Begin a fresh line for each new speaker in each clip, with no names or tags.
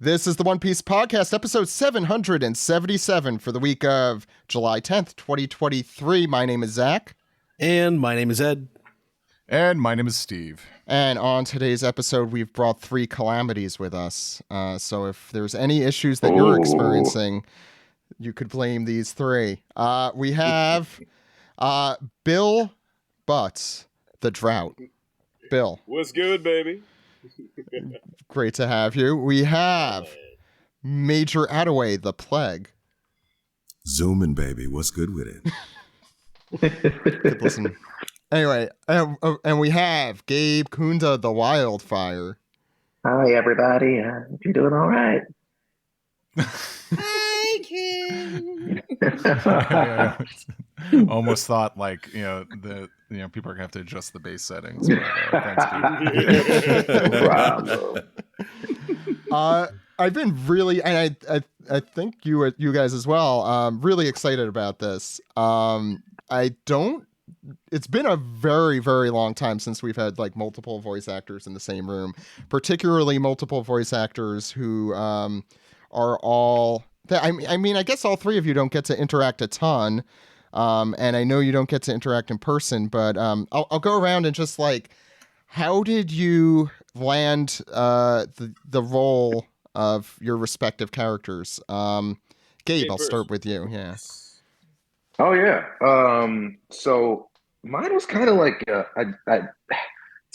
This is the One Piece Podcast, episode 777 for the week of July 10th, 2023. My name is Zach.
And my name is Ed.
And my name is Steve.
And on today's episode, we've brought three calamities with us. So if there's any issues that you're experiencing, you could blame these three. We have Bill Butts, the Drought. Bill.
What's good, baby?
Great to have you. We have Major Attaway, the Plague.
Zooming, baby. What's good with it?
Good listen. Anyway, and we have Gabe Kunda, the Wildfire.
Hi, everybody. Hope you're doing all right.
Hi, kid. Almost thought people are gonna have to adjust the bass settings. But, thanks,
Bravo.
I've been really, and I think you guys as well, really excited about this. It's been a very, very long time since we've had like multiple voice actors in the same room, particularly multiple voice actors who are all. I guess all three of you don't get to interact a ton, and I know you don't get to interact in person. But I'll go around and just like, how did you land the role of your respective characters? Gabe, I'll start with you. Yeah.
Oh, yeah. So mine was kind of like, I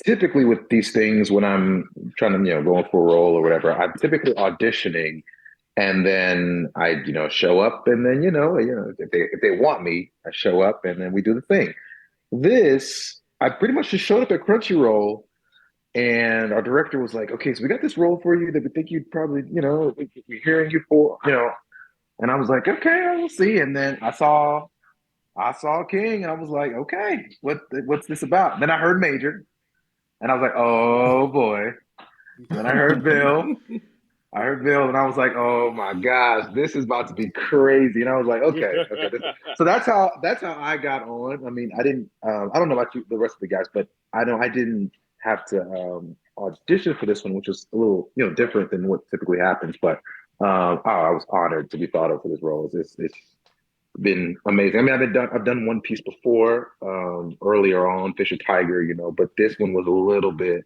typically with these things when I'm trying to, going for a role or whatever, I'm typically auditioning. And then I, show up, and then, if they want me, I show up, and then we do the thing. This, I pretty much just showed up at Crunchyroll, and our director was like, "Okay, so we got this role for you that we think you'd probably, we're hearing you for, And I was like, "Okay, we'll see." And then I saw King, and I was like, "Okay, what's this about?" Then I heard Major, and I was like, "Oh boy." Then I heard Bill. And I was like, "Oh my gosh, this is about to be crazy." And I was like, "Okay." So that's how I got on. I mean, I didn't. I don't know about you, the rest of the guys, but I didn't have to audition for this one, which is a little, different than what typically happens. But I was honored to be thought of for this role. It's been amazing. I mean, I've done One Piece before, earlier on, Fisher Tiger, but this one was a little bit.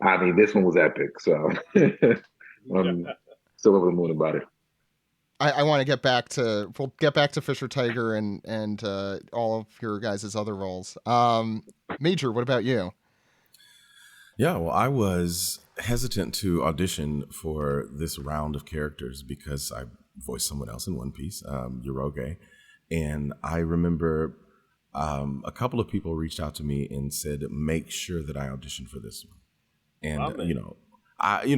I mean, this one was epic. So. Still over the moon about it.
I want to get back to Fisher Tiger and all of your guys' other roles. Major, what about you?
Yeah, well, I was hesitant to audition for this round of characters because I voiced someone else in One Piece, Yoroge, and I remember a couple of people reached out to me and said, "Make sure that I audition for this one," and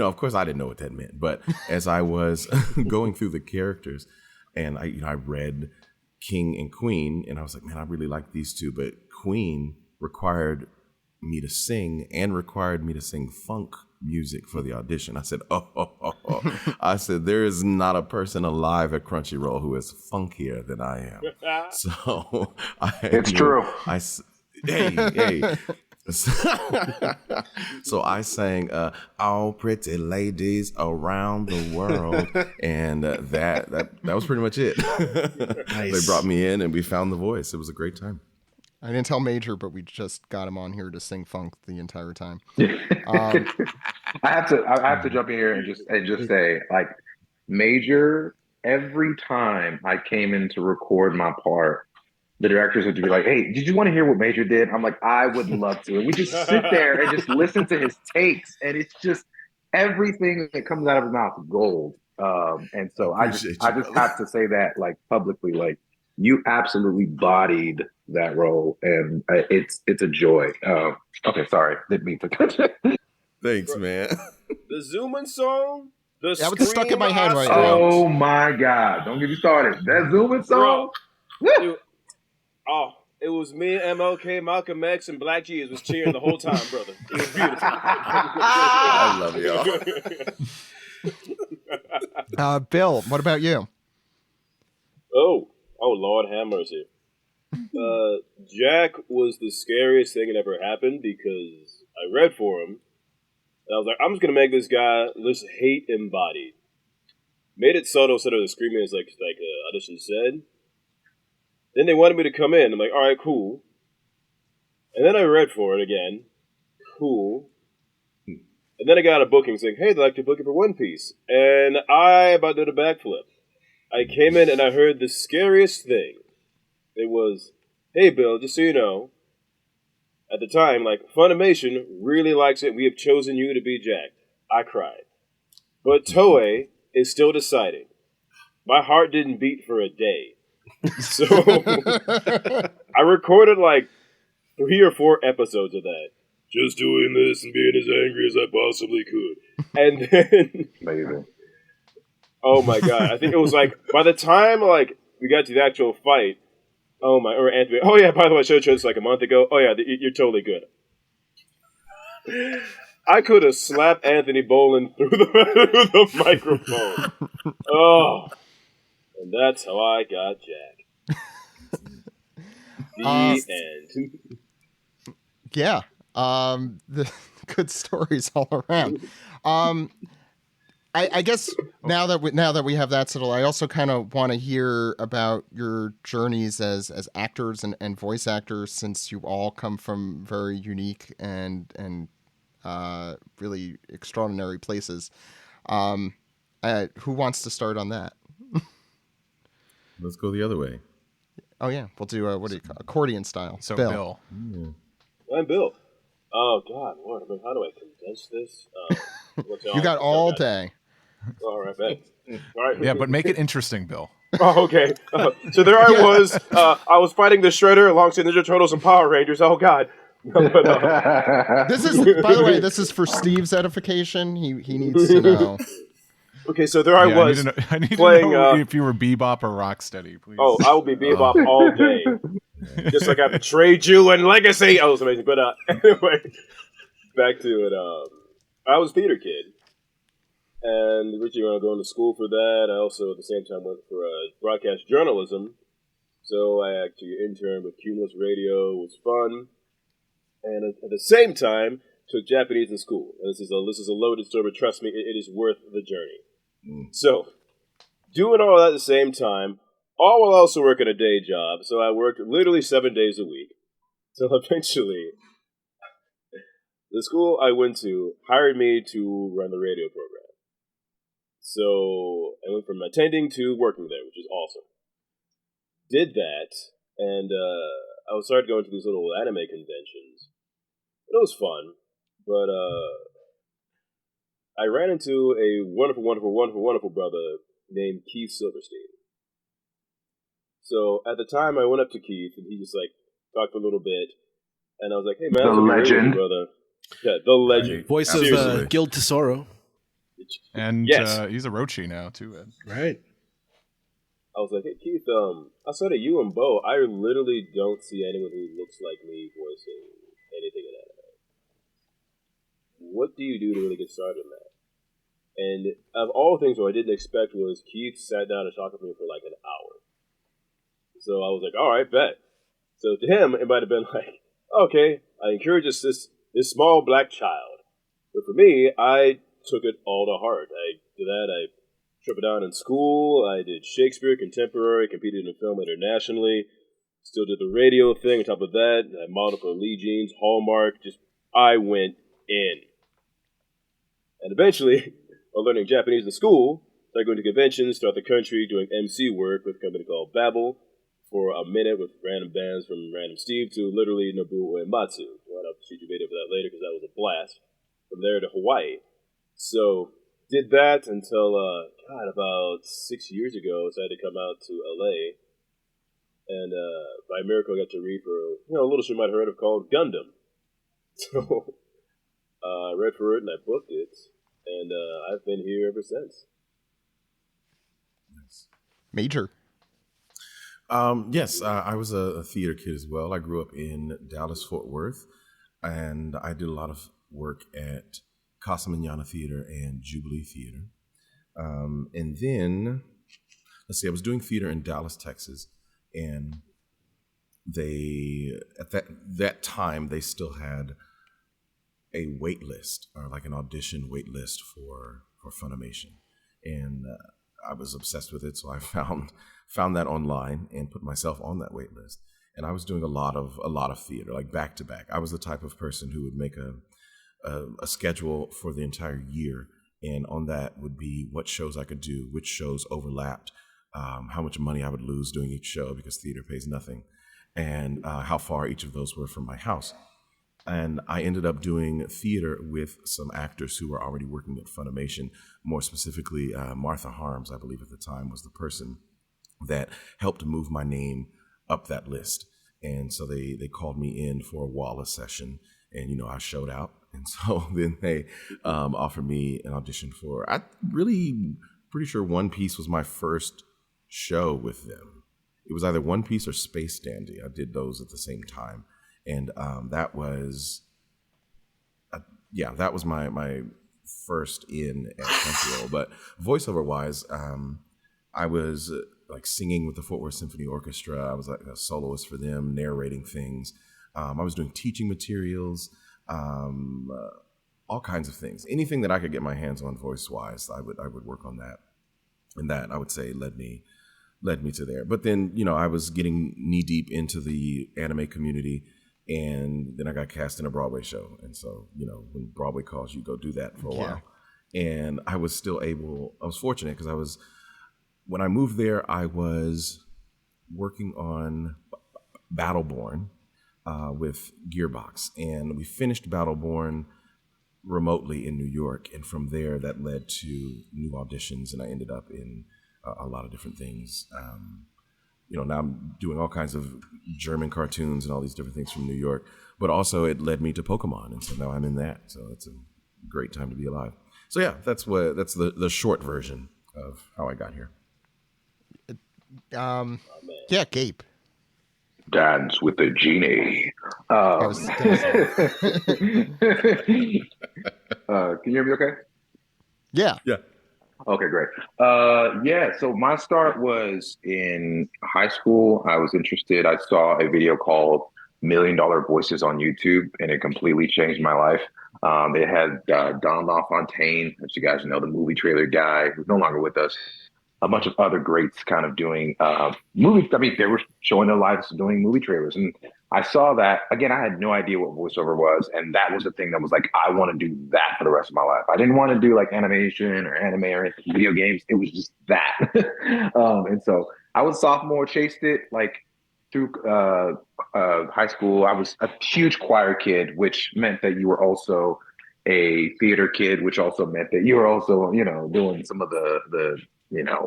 of course, I didn't know what that meant. But as I was going through the characters, and I read King and Queen, and I was like, man, I really like these two. But Queen required me to sing and required me to sing funk music for the audition. I said, oh. I said, there is not a person alive at Crunchyroll who is funkier than I am. So
it's true.
Hey. So I sang "All Pretty Ladies Around the World," and that was pretty much it. Nice. They brought me in, and we found the voice. It was a great time.
I didn't tell Major, but we just got him on here to sing funk the entire time.
I have to jump in here and just say, like, Major, every time I came in to record my part, the directors would be like, "Hey, did you want to hear what Major did?" I'm like, "I would love to." And we just sit there and just listen to his takes, and it's just everything that comes out of his mouth is gold. And so I just have to say that, like, publicly, like, you absolutely bodied that role, and it's a joy. Okay, sorry, didn't mean to cut you.
Thanks, man.
The Zooming song.
That was stuck in my head right now.
Oh my God! Don't get me started. That Zooming song.
Dude, it was me, MLK, Malcolm X, and Black G was cheering the whole time, brother. It was beautiful.
I love
y'all. Bill, what about you?
Oh, Lord have mercy. Jack was the scariest thing that ever happened because I read for him. And I was like, I'm just gonna make this guy just hate embodied. Made it subtle instead of the screaming as like audition said. Then they wanted me to come in. I'm like, all right, cool. And then I read for it again. Cool. And then I got a booking saying, hey, they'd like to book you for One Piece. And I about did a backflip. I came in and I heard the scariest thing. It was, hey, Bill, just so you know, at the time, like, Funimation really likes it. We have chosen you to be Jack. I cried. But Toei is still deciding. My heart didn't beat for a day. So I recorded like 3 or 4 episodes of that. Just doing this and being as angry as I possibly could. And then...
Amazing.
Oh my god. I think it was like, by the time like we got to the actual fight, or Anthony, oh yeah, by the way, I showed you this like a month ago. Oh yeah, you're totally good. I could have slapped Anthony Bolin through the microphone. Oh. And that's how I got Jack. The end.
Yeah. The good stories all around. I guess now that we have that settled, I also kind of want to hear about your journeys as actors and voice actors, since you all come from very unique and really extraordinary places. Who wants to start on that?
Let's go the other way.
Oh yeah, we'll do what do you call accordion style?
So
Bill.
I'm Bill. Oh God, Lord, how do I condense this?
You got all day.
All right, bet. All right.
Yeah, but make it interesting, Bill.
Oh, okay. So there I was. I was fighting the Shredder alongside Ninja Turtles and Power Rangers. Oh God.
This is, by the way, this is for Steve's edification. He needs to know.
Okay, so there I was.
I need
playing,
to know if you were Bebop or Rocksteady, please.
Oh, I will be Bebop all day. Just like I betrayed you and Legacy. Oh, it was amazing. But anyway, back to it. I was a theater kid. And originally when I was going to school for that, I also at the same time went for broadcast journalism. So I actually interned with Cumulus Radio. It was fun. And at the same time, took Japanese in school. And this is a loaded story, but trust me, it is worth the journey. So, doing all that at the same time, all while also working a day job. So I worked literally 7 days a week. So eventually, the school I went to hired me to run the radio program. So I went from attending to working there, which is awesome. Did that, and I started going to these little anime conventions. It was fun, but I ran into a wonderful brother named Keith Silverstein. So at the time, I went up to Keith, and he just like talked for a little bit, and I was like, "Hey man,
the legend,
brother, yeah, the legend,
voice of Guild Tesoro."
And
yes.
He's a Rochi now too, Ed.
Right.
I was like, hey Keith, outside of you and Bo, I literally don't see anyone who looks like me voicing anything in anime. What do you do to really get started in that? And of all things, what I didn't expect was Keith sat down and talked with me for like an hour. So I was like, all right, bet. So to him, it might have been like, okay, I encourage this small black child. But for me, I took it all to heart. I did that. I tripped it down in school. I did Shakespeare, contemporary, competed in film internationally. Still did the radio thing. On top of that, I modeled for Lee Jeans, Hallmark. I went in. And eventually, while learning Japanese in school, started going to conventions throughout the country, doing MC work with a company called Babel for a minute with random bands from Random Steve to literally Nobuo Uematsu. I'll shoot you a video for that later because that was a blast. From there to Hawaii. So, did that until, about 6 years ago, decided to come out to LA. And by miracle, I got to read for a little show you might have heard of called Gundam. So, I read for it and I booked it. And I've been here ever since.
Major.
Yes, I was a theater kid as well. I grew up in Dallas, Fort Worth, and I did a lot of work at Casa Manana Theater and Jubilee Theater. And then, let's see, I was doing theater in Dallas, Texas, and they, at that time, they still had a wait list, or like an audition wait list for Funimation, and I was obsessed with it. So I found that online and put myself on that wait list. And I was doing a lot of theater, like back to back. I was the type of person who would make a schedule for the entire year, and on that would be what shows I could do, which shows overlapped, how much money I would lose doing each show because theater pays nothing, and how far each of those were from my house. And I ended up doing theater with some actors who were already working at Funimation. More specifically, Martha Harms, I believe at the time, was the person that helped move my name up that list. And so they called me in for a Wallace session, and I showed out. And so then they offered me an audition for, I really pretty sure One Piece was my first show with them. It was either One Piece or Space Dandy. I did those at the same time. And that was my first in at Crunchyroll. But voiceover wise, I was like singing with the Fort Worth Symphony Orchestra. I was like a soloist for them, narrating things. I was doing teaching materials, all kinds of things. Anything that I could get my hands on voice wise, I would work on that. And that, I would say, led me to there. But then, I was getting knee deep into the anime community. And then I got cast in a Broadway show. And so, when Broadway calls you, go do that for a while. And I was fortunate because when I moved there, I was working on Battleborn with Gearbox. And we finished Battleborn remotely in New York. And from there, that led to new auditions. And I ended up in a lot of different things. Now I'm doing all kinds of German cartoons and all these different things from New York, but also it led me to Pokemon. And so now I'm in that. So it's a great time to be alive. So yeah, that's the short version of how I got here.
Yeah, Gabe.
Dance with the genie. Can you hear me okay?
Yeah.
Yeah.
Okay, great. So my start was in high school. I was interested. I saw a video called $1 Million Voices on YouTube, and it completely changed my life. It had Don LaFontaine, as you guys know, the movie trailer guy, who's no longer with us. A bunch of other greats kind of doing movies. I mean, they were showing their lives doing movie trailers. And I saw that. Again, I had no idea what voiceover was. And that was the thing that was like, I want to do that for the rest of my life. I didn't want to do like animation or anime or anything, video games. It was just that. And so I was a sophomore, chased it like through high school. I was a huge choir kid, which meant that you were also a theater kid, which also meant that you were also, doing some of the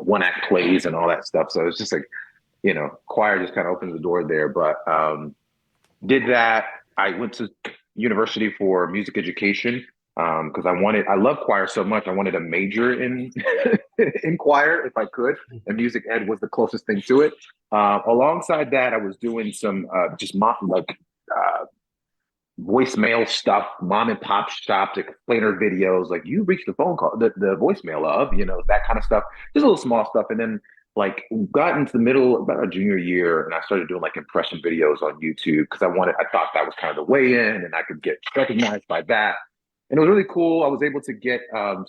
one act plays and all that stuff. So it's just like, choir just kind of opens the door there. But did that. I went to university for music education because I love choir so much. I wanted to major in in choir if I could, and music ed was the closest thing to it. Alongside that, I was doing some voicemail stuff, mom and pop shops, explainer videos, like you reached the phone call, the voicemail of, that kind of stuff, just a little small stuff. And then like got into the middle about our junior year and I started doing like impression videos on YouTube because I thought that was kind of the way in and I could get recognized by that. And it was really cool. I was able to get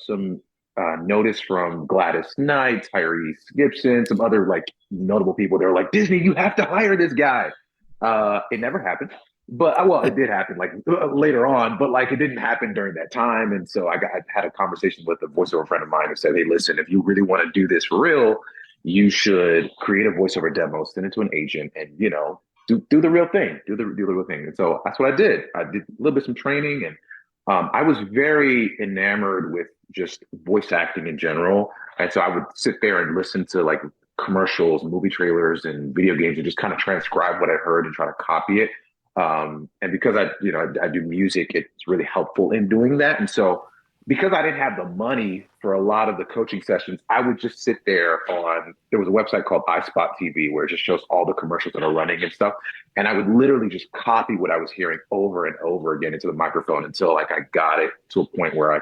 some notice from Gladys Knight, Tyrese Gibson, some other like notable people. They were like, Disney, you have to hire this guy. It never happened. But it did happen like later on, but like it didn't happen during that time. And so I had a conversation with a voiceover friend of mine who said, hey, listen, if you really want to do this for real, you should create a voiceover demo, send it to an agent and, do the real thing, do the real thing. And so that's what I did. I did a little bit some training and I was very enamored with just voice acting in general. And so I would sit there and listen to like commercials, movie trailers and video games and just kind of transcribe what I heard and try to copy it. And because I do music, it's really helpful in doing that. And so because I didn't have the money for a lot of the coaching sessions, I would just sit there there was a website called iSpot TV where it just shows all the commercials that are running and stuff. And I would literally just copy what I was hearing over and over again into the microphone until like I got it to a point where I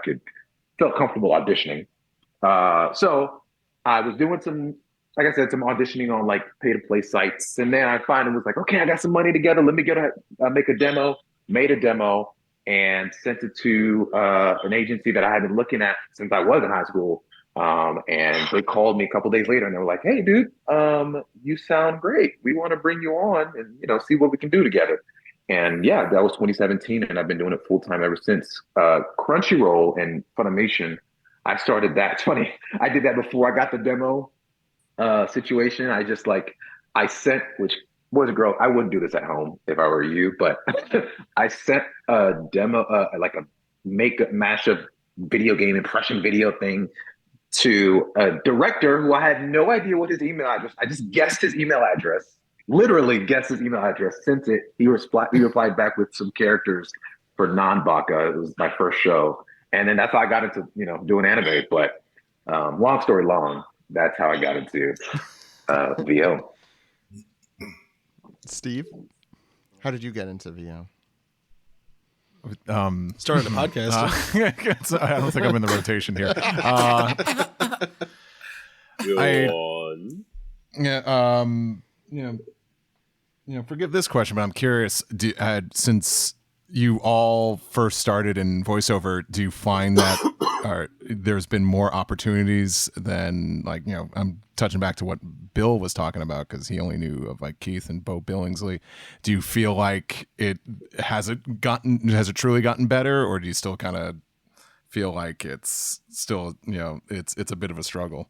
felt comfortable auditioning. So I was doing some auditioning on like pay to play sites. And then I finally was like, okay, I got some money together. Let me make a demo, made a demo. and sent it to an agency that I had been looking at since I was in high school. And they called me a couple days later and they were like, "Hey, dude, you sound great. We want to bring you on and see what we can do together." And yeah, that was 2017, and I've been doing it full time ever since. Crunchyroll and Funimation, I started that. It's funny, I did that before I got the demo situation. I sent, which boys and girls, I wouldn't do this at home if I were you, but I sent a demo, like a make a mashup video game impression video thing to a director who I had no idea what his email address. I just guessed his email address, literally guessed his email address, sent it. He replied back with some characters for Non-Baka. It was my first show. And then that's how I got into, doing anime. But long story long, that's how I got into VO.
Steve, how did you get into VO?
Started a podcast.
I don't think I'm in the rotation here. Forgive this question, but I'm curious. Since you all first started in voiceover, do you find that there's been more opportunities than I'm touching back to what Bill was talking about because he only knew of Keith and Bo Billingsley. Do you feel like has it truly gotten better, or do you still kind of feel like it's still it's a bit of a struggle?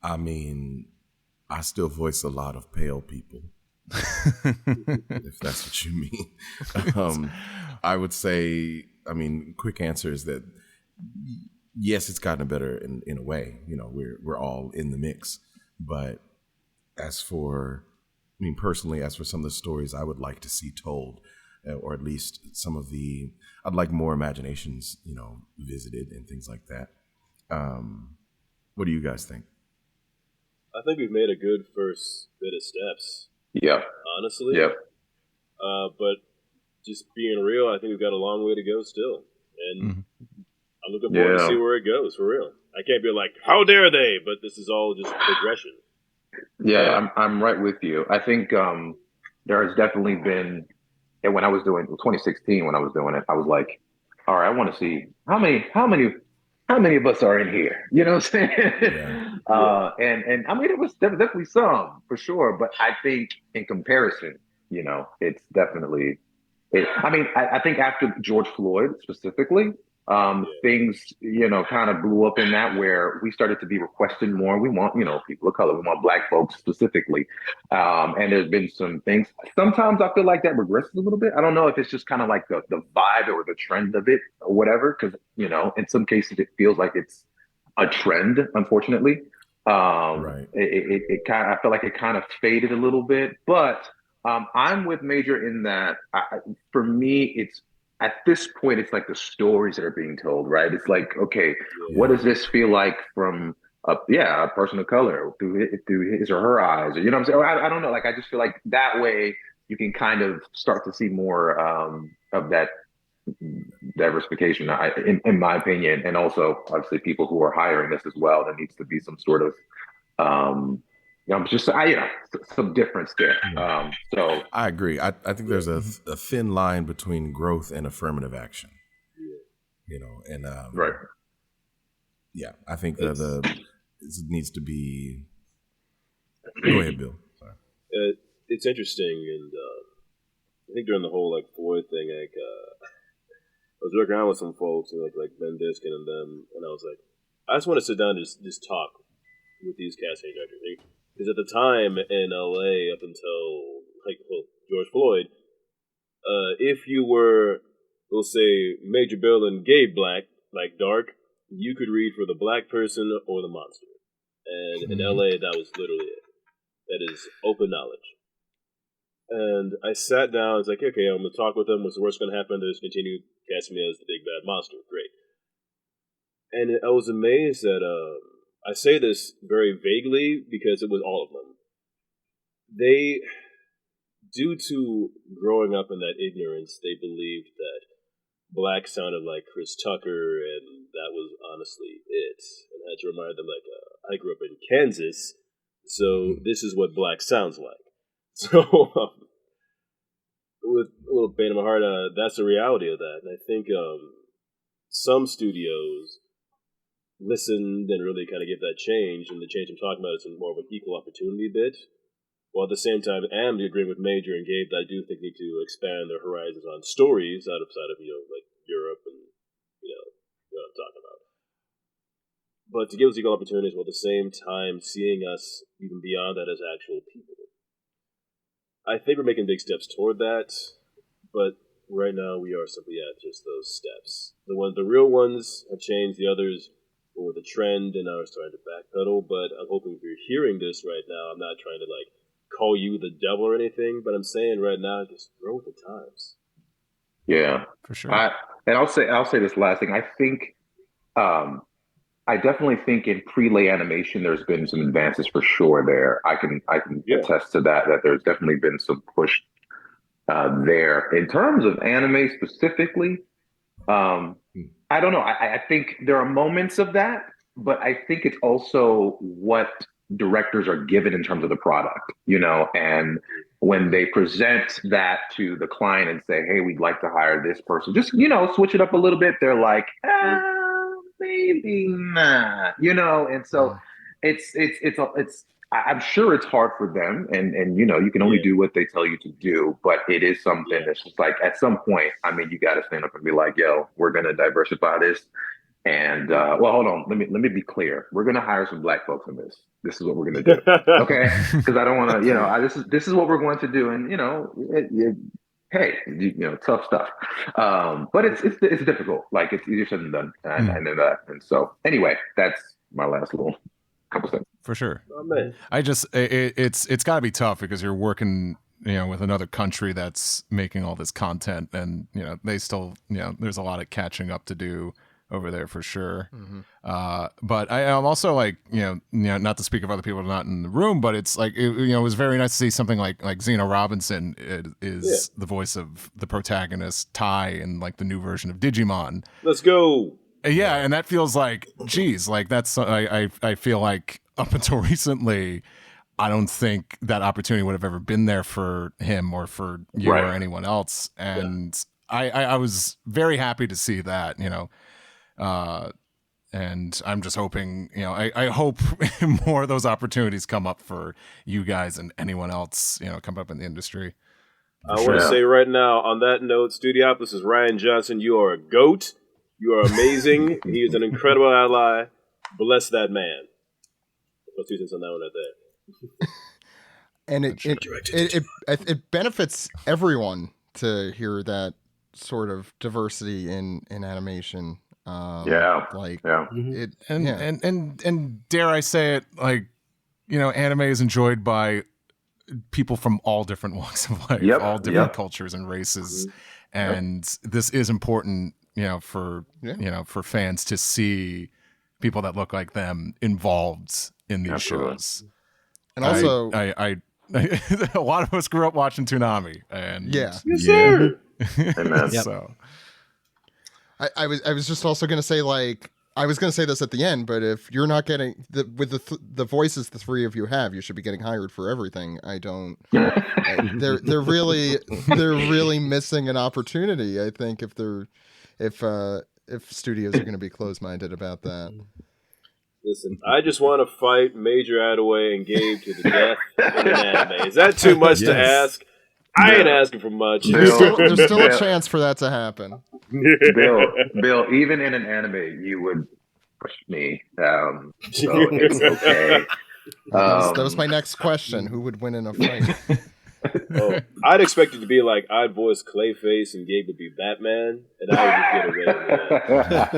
I mean, I still voice a lot of pale people. If that's what you mean. I would say, quick answer is that yes, it's gotten better in a way. We're all in the mix. But personally, as for some of the stories I would like to see told, or at least I'd like more imaginations, visited and things like that. What do you guys think?
I think we've made a good first bit of steps.
Yeah.
Honestly.
Yep.
But just being real, I think we've got a long way to go still. And I'm looking forward to see where it goes, for real. I can't be like, how dare they? But this is all just progression.
Yeah, I'm right with you. I think there has definitely been, and when I was doing 2016, when I was doing it, I was like, all right, I want to see how many of us are in here. You know what I'm saying? Yeah. And it was definitely some for sure, but I think in comparison, it's definitely. I think after George Floyd specifically, things kind of blew up in that where we started to be requested more. We want people of color. We want Black folks specifically, and there's been some things. Sometimes I feel like that regresses a little bit. I don't know if it's just kind of like the vibe or the trend of it or whatever. Because in some cases it feels like it's a trend. Unfortunately,
right.
It kind of I feel like it kind of faded a little bit, but. I'm with Major in that for me, it's at this point, it's like the stories that are being told, right? It's like, okay, what does this feel like from a person of color through his or her eyes? Or, you know what I'm saying? I don't know. I just feel like that way you can kind of start to see more of that diversification, in my opinion. And also, obviously, people who are hiring this as well, there needs to be some sort of some difference there. So
I agree. I think there's a thin line between growth and affirmative action. And
right.
Yeah, I think it needs to be. Go ahead, Bill. Sorry.
It's interesting, and I think during the whole Floyd thing, I was working around with some folks and like Ben Diskin and them, and I was like, I just want to sit down and just talk with these casting directors. Because at the time in LA, up until George Floyd, if you were, we'll say, Major Bill and Gabe Black, dark, you could read for the black person or the monster. And in LA, that was literally it. That is open knowledge. And I sat down, I was like, okay, I'm going to talk with them. What's the worst going to happen? They just continue casting me as the big bad monster. Great. And I was amazed that, I say this very vaguely because it was all of them. They, due to growing up in that ignorance, they believed that Black sounded like Chris Tucker, and that was honestly it. And I had to remind them, I grew up in Kansas, so this is what Black sounds like. So with a little pain in my heart, that's the reality of that. And I think some studios listened and really kind of give that change. And the change I'm talking about is in more of an equal opportunity bit. While at the same time, I am agreeing with Major and Gabe that I do think need to expand their horizons on stories outside of, like Europe and, you know what I'm talking about. But to give us equal opportunities while at the same time seeing us even beyond that as actual people. I think we're making big steps toward that, but right now we are simply at just those steps. The real ones have changed, the others were the trend and now are starting to backpedal, but I'm hoping if you're hearing this right now, I'm not trying to call you the devil or anything, but I'm saying right now, just grow with the times.
Yeah,
for sure.
And I'll say this last thing. I think, I definitely think in pre-lay animation, there's been some advances for sure there. I can attest to that there's definitely been some push there. In terms of anime specifically, I don't know. I think there are moments of that, but I think it's also what directors are given in terms of the product, and when they present that to the client and say, hey, we'd like to hire this person, just, switch it up a little bit. They're like, maybe not, and so it's I'm sure it's hard for them, and you can only do what they tell you to do, but it is something that's just like, at some point, I mean, you got to stand up and be like, yo, we're going to diversify this. And well, hold on, let me be clear. We're going to hire some Black folks in this. This is what we're going to do, okay? Because I don't want to, this is what we're going to do, and hey, tough stuff. But it's difficult. Like, it's easier said than done. And I know that. And so, anyway, that's my last little couple things.
For sure.
Oh, man.
I just it's got to be tough because you're working, with another country that's making all this content, and they still, there's a lot of catching up to do over there for sure. Mm-hmm. But I'm also not to speak of other people not in the room, but it's it was very nice to see something like Zena Robinson is the voice of the protagonist Tai in the new version of Digimon.
Let's go.
Yeah, and that feels like, geez, that's I feel like up until recently, I don't think that opportunity would have ever been there for him or for you or anyone else. And I was very happy to see that, and I'm just hoping, I hope more of those opportunities come up for you guys and anyone else, come up in the industry.
I want to say right now, on that note, Studiopolis is Ryan Johnson. You are a GOAT. You are amazing. He is an incredible ally. Bless that man. No 2 cents on that one right
there. And it benefits everyone to hear that sort of diversity in animation.
It and dare I say it, anime is enjoyed by people from all different walks of life, all different cultures and races, and this is important, for fans to see people that look like them involved in these shows.
And also,
I a lot of us grew up watching Toonami, and
yes, sir.
Amen.
So.
I was just also going to say, I was going to say this at the end, but if you're not getting the voices the three of you have, you should be getting hired for everything. I don't. They're really missing an opportunity. I think if studios are going to be closed-minded about that.
Listen, I just want to fight Major Attaway and Gabe to the death in an anime. Is that too much to ask? I ain't asking for much.
There's still a chance for that to happen.
Bill, even in an anime, you would push me. So it's okay.
That was my next question. Who would win in a fight?
I'd expect it to be I'd voice Clayface and Gabe would be Batman, and I would just get away with that.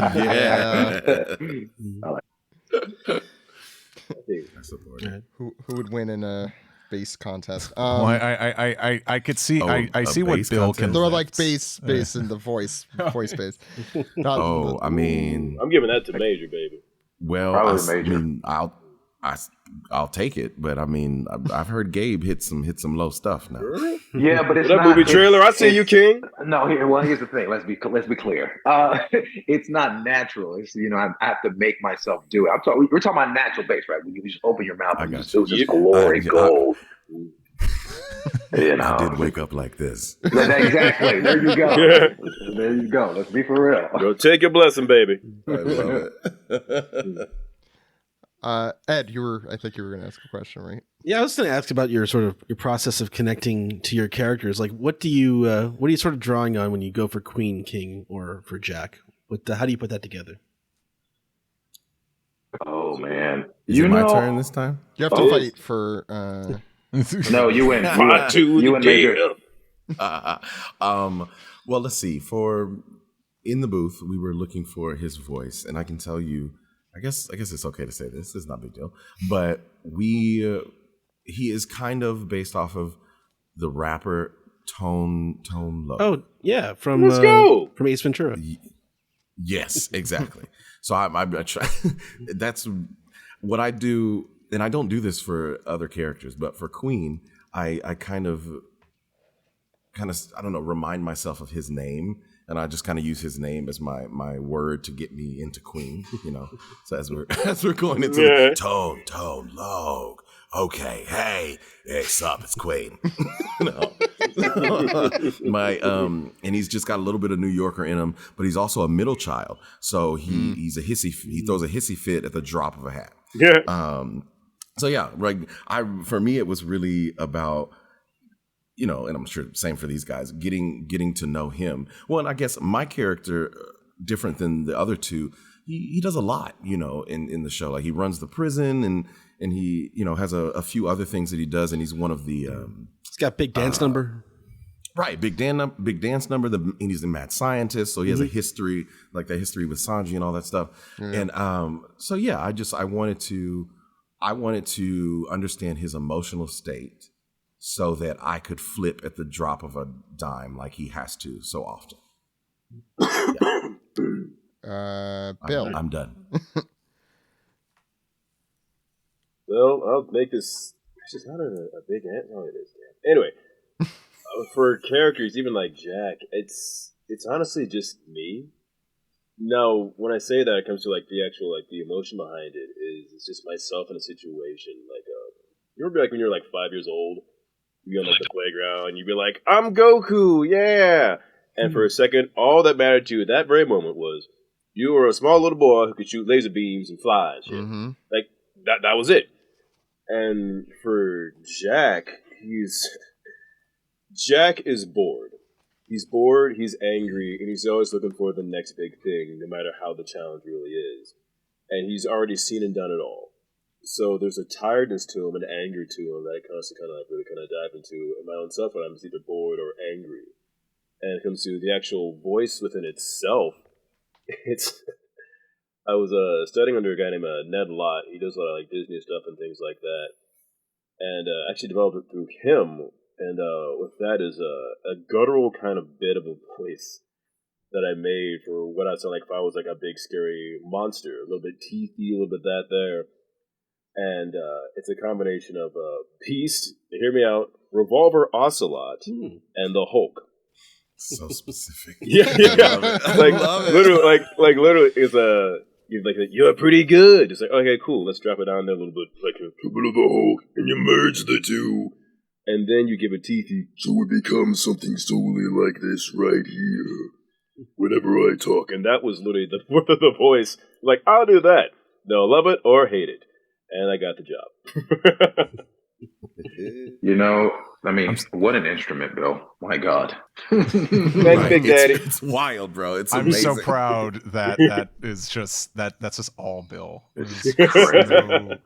I support it.
Who would win in a bass contest?
I could see. I see what Bill can.
They're bass in the voice bass.
I mean,
I'm giving that to Major, baby.
Well, I'll take it, but I mean, I've heard Gabe hit some low stuff now.
Yeah, but it's
that
not
movie trailer. I see you, King.
No, here's the thing. Let's be clear. It's not natural. It's I have to make myself do it. We're talking about natural bass, right? When you just open your mouth and it was just glory gold. You know,
I did wake up like this.
Exactly. There you go.
Yeah.
There you go. Let's be for real.
Go take your blessing, baby.
I love it.
Ed, I think you were going to ask a question, right?
Yeah, I was going to ask about your process of connecting to your characters. Like, what are you sort of drawing on when you go for Queen, King, or for Jack? How do you put that together?
Oh man,
Is it my turn this time?
You have to fight for.
No, you win.
You
win major.
Well, let's see. In the booth, we were looking for his voice, and I can tell you, I guess it's okay to say this. It's not a big deal, but he is kind of based off of the rapper Tone Loc.
Oh yeah, from Ace Ventura.
Yes, exactly. So I try. That's what I do, and I don't do this for other characters, but for Queen, I kind of I don't know, remind myself of his name, and I just kind of use his name as my word to get me into Queen, you know. So as we're going into the Tone Loc. Okay, hey, sup, it's Queen. And he's just got a little bit of New Yorker in him, but he's also a middle child. So he throws a hissy fit at the drop of a hat.
Yeah.
So yeah, right. For me, it was really about, you know, and I'm sure same for these guys, getting to know him. Well, and I guess my character, different than the other two, he does a lot, you know, in the show. Like he runs the prison and he, you know, has a few other things that he does, and he's one of the.
He's got big dance number.
Right, big dance number. And he's a mad scientist, so he has a history, like that history with Sanji and all that stuff. Yeah. And so yeah, I wanted to understand his emotional state, so that I could flip at the drop of a dime, like he has to so often. Yeah.
Bill,
I'm done.
Well, I'll make this. It's just not a big ant. Oh, it is. Damn. Anyway, for characters, even like Jack, it's honestly just me. Now, when I say that, it comes to like the actual the emotion behind it is it's just myself in a situation. Like, you remember like when you're like 5 years old, you go on like the playground, you'd be like, "I'm Goku, yeah!" And for a second, all that mattered to you at that very moment was you were a small little boy who could shoot laser beams and fly and shit. Mm-hmm. Like that was it. And for Jack, Jack is bored. He's bored, he's angry, and he's always looking for the next big thing, no matter how the challenge really is. And he's already seen and done it all. So there's a tiredness to him, an anger to him that I constantly really dive into in my own self when I'm either bored or angry. And it comes to the actual voice within itself. I was studying under a guy named Ned Lott. He does a lot of Disney stuff and things like that. And actually developed it through him. And with that is a guttural kind of bit of a voice that I made for what I sound like if I was like a big scary monster. A little bit teethy, a little bit that there. And it's a combination of Beast, hear me out, Revolver Ocelot, and the Hulk.
So specific.
Yeah. Literally, it's you're pretty good. It's like, okay, cool. Let's drop it down there a little bit, like a little bit of the Hulk, and you merge the two, and then you give it teethy, so it becomes something solely like this right here. Whenever I talk, and that was literally the voice. Like, I'll do that. They'll love it or hate it, and I got the job.
You know, I mean, what an instrument, Bill. My God.
Thanks, Big Daddy.
It's wild, bro. It's
I'm
amazing.
so proud that is just that's just all Bill. No,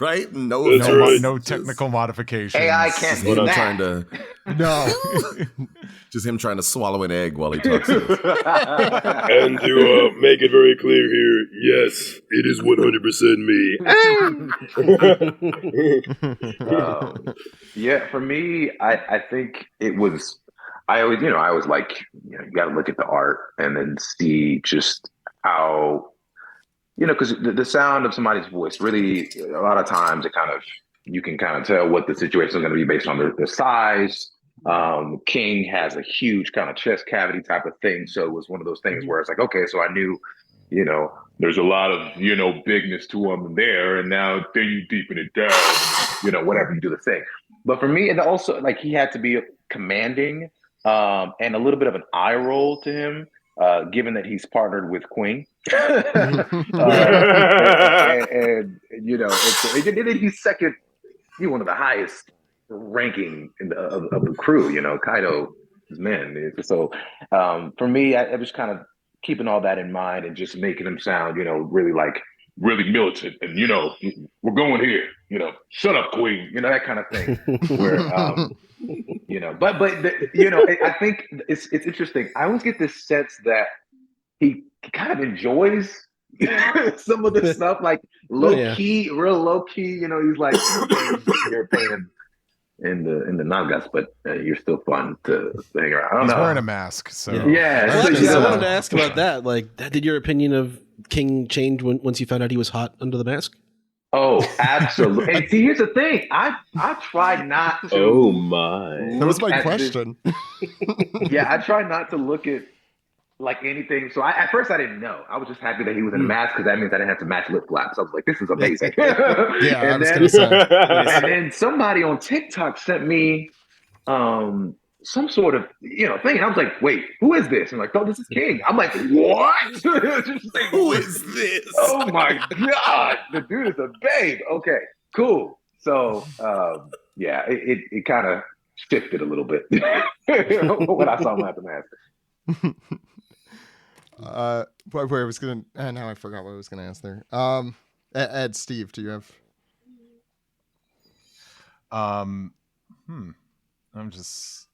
right?
No technical modifications.
AI can't do that.
Just him trying to swallow an egg while he talks.
And to make it very clear here, yes, it is 100% me.
Yeah, for me, I think it was. I always like, you got to look at the art and then see just how, because the sound of somebody's voice really, a lot of times you can kind of tell what the situation is going to be based on their size. King has a huge kind of chest cavity type of thing, so it was one of those things where it's like, okay, so I knew, there's a lot of bigness to him there, and now then you deepen it down, whatever you do the thing. But for me, and also like he had to be commanding, and a little bit of an eye roll to him, given that he's partnered with Queen. And you know, he's second. He's one of the highest ranking of the crew. You know, Kaido's men. So for me, I was kind of keeping all that in mind and just making him sound, you know, really militant, and you know, we're going here, you know, shut up, Queen, you know, that kind of thing. Where, you know, but you know, I think it's interesting. I always get this sense that he kind of enjoys some of this stuff, like low key, real low key. You know, he's like, you're paying in the Nagas, but you're still fun to hang around. I don't know.
He's wearing a mask, so
yeah.
Well, actually, I wanted to ask about that. Like, did your opinion of King change once you found out he was hot under the mask?
Oh, absolutely. And see, here's the thing. I tried not to.
Oh my!
That was my question.
Yeah, I tried not to look at like anything. So at first I didn't know. I was just happy that he was in a mask because that means I didn't have to match lip flaps. I was like, this is amazing.
Yeah,
and
I was gonna say.
And then somebody on TikTok sent me some sort of, you know, thing. And I was like, wait, who is this? And like, oh, this is King. I'm like, what?
Who is this?
Oh my God. The dude is a babe. Okay, cool. So yeah, it kind of shifted a little bit when I saw him at the mask.
Where I was gonna now I forgot what I was gonna ask there. Ed, Steve, do you have
I'm just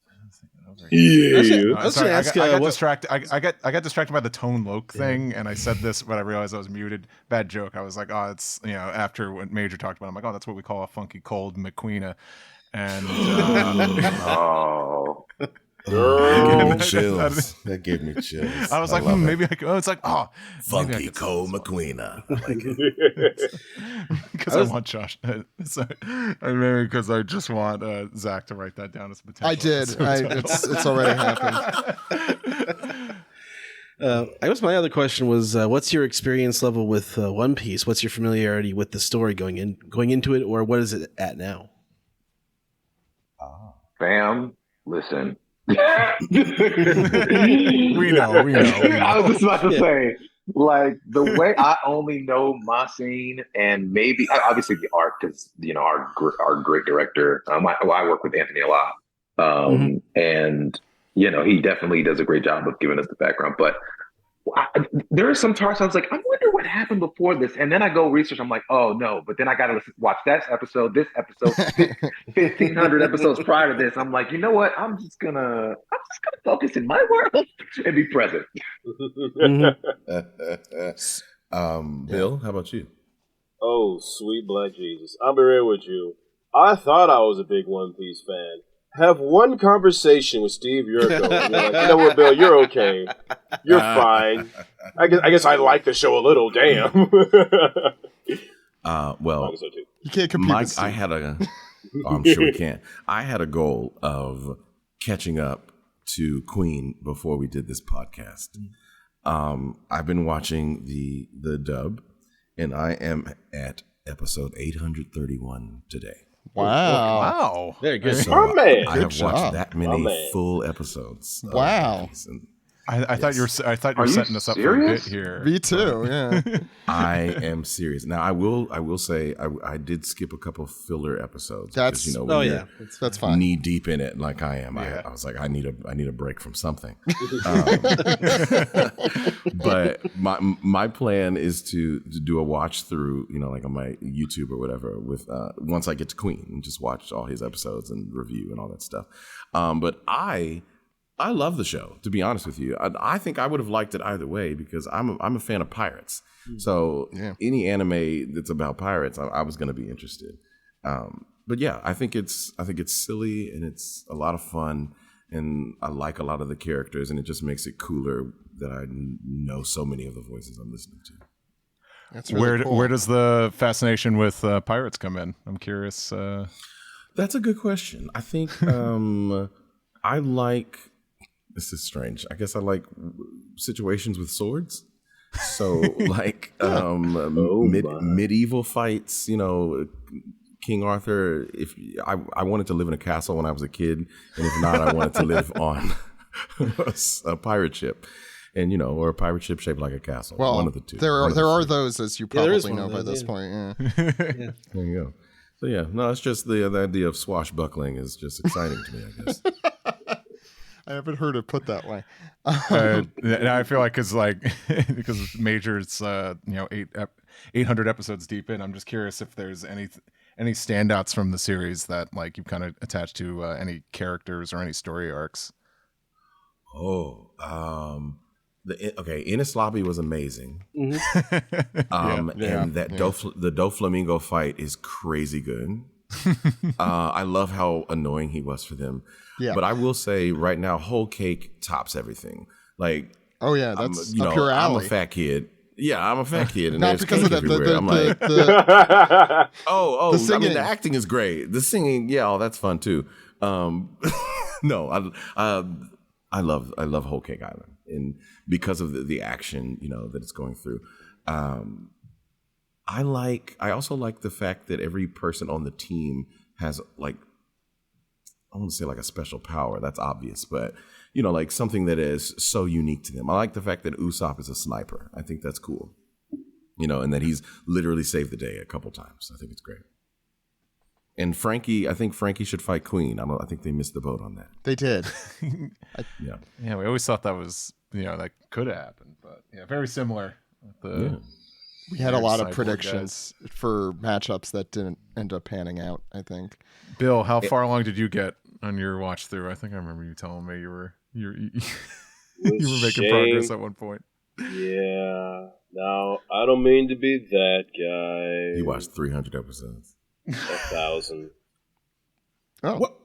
Yeah.
I got distracted. I got distracted by the Tone Loc thing, and I said this, but I realized I was muted. Bad joke. I was like, oh, it's, you know, after what Major talked about, I'm like, oh, that's what we call a funky cold McQueena, and
Oh.
That gave me chills.
I was like, maybe I could. Oh, it's like, oh,
funky cold McQueena.
Because I want Josh. Sorry, maybe because I just want Zach to write that down as a potential.
I did. It's already happened.
I guess my other question was, what's your experience level with One Piece? What's your familiarity with the story going into it, or what is it at now?
Fam, listen.
we know.
I was just about to say, like, the way I only know Masin and maybe obviously the art, because you know our great director. I work with Anthony a lot, and you know he definitely does a great job of giving us the background. But there are some parts I was like, I wonder what happened before this, and then I go research. I'm like, oh no! But then I got to watch this episode, 1,500 episodes prior to this. I'm like, you know what? I'm just gonna focus in my world and be present.
Bill, how about you?
Oh, sweet black Jesus! I'll be real with you. I thought I was a big One Piece fan. Have one conversation with Steve Urkel. Like, you know what, Bill? You're okay. You're fine. I guess I like the show a little. Damn.
Well,
you can't compete. With
I had a. I'm sure we can. I had a goal of catching up to Queen before we did this podcast. I've been watching the dub, and I am at episode 831 today.
Wow.
Very good.
So
man.
I have watched that many full episodes.
Wow.
I thought you were setting us up for a bit here.
Me too. Yeah.
I am serious. Now I will say I did skip a couple filler episodes.
That's
because, you know,
that's fine.
Knee deep in it like I am. Yeah. I was like, I need a break from something. But my plan is to do a watch through, you know, like on my YouTube or whatever with once I get to Queen and just watch all his episodes and review and all that stuff. But I love the show, to be honest with you. I think I would have liked it either way because I'm a fan of pirates. So any anime that's about pirates, I was going to be interested. But yeah, I think it's silly and it's a lot of fun, and I like a lot of the characters, and it just makes it cooler that I know so many of the voices I'm listening to.
That's really cool.
Where does the fascination with pirates come in? I'm curious.
That's a good question. I think I like. This is strange. I guess I like situations with swords. So like medieval fights, you know, King Arthur, if I wanted to live in a castle when I was a kid, and if not, I wanted to live on a pirate ship, and or a pirate ship shaped like a castle.
Well,
one of the two.
There are those, as you probably know
of
by
those,
this point. Yeah.
Yeah.
There you go. So yeah, no, it's just the idea of swashbuckling is just exciting to me, I guess.
I haven't heard it put that way.
And I feel like because Major's 800 episodes deep in, I'm just curious if there's any standouts from the series that like you've kind of attached to any characters or any story arcs.
Oh, Enies Lobby was amazing.
Mm-hmm.
And that the Doflamingo fight is crazy good. I love how annoying he was for them.
Yeah.
But I will say right now, Whole Cake tops everything. Like,
oh yeah, that's
I'm
up your alley.
I'm a fat kid. Yeah, I'm a fat kid, and
Not
there's
because
cake
of
everywhere. I'm like,
the
oh,
the singing.
I mean, the acting is great. The singing, yeah, that's fun too. No, I love Whole Cake Island, and because of the action, that it's going through. I also like the fact that every person on the team has like, I want to say like a special power. That's obvious, but like something that is so unique to them. I like the fact that Usopp is a sniper. I think that's cool. And that he's literally saved the day a couple times. I think it's great. And I think Frankie should fight Queen. I think they missed the boat on that.
They did.
Yeah.
Yeah, we always thought that was that could have happened, but yeah, very similar.
We had a lot of
cyborg
predictions for matchups that didn't end up panning out, I think.
Bill, how far along did you get on your watch through? I think I remember you telling me you were making progress at one point.
Yeah. Now, I don't mean to be that guy.
He watched 300 episodes.
1,000.
Oh.
What?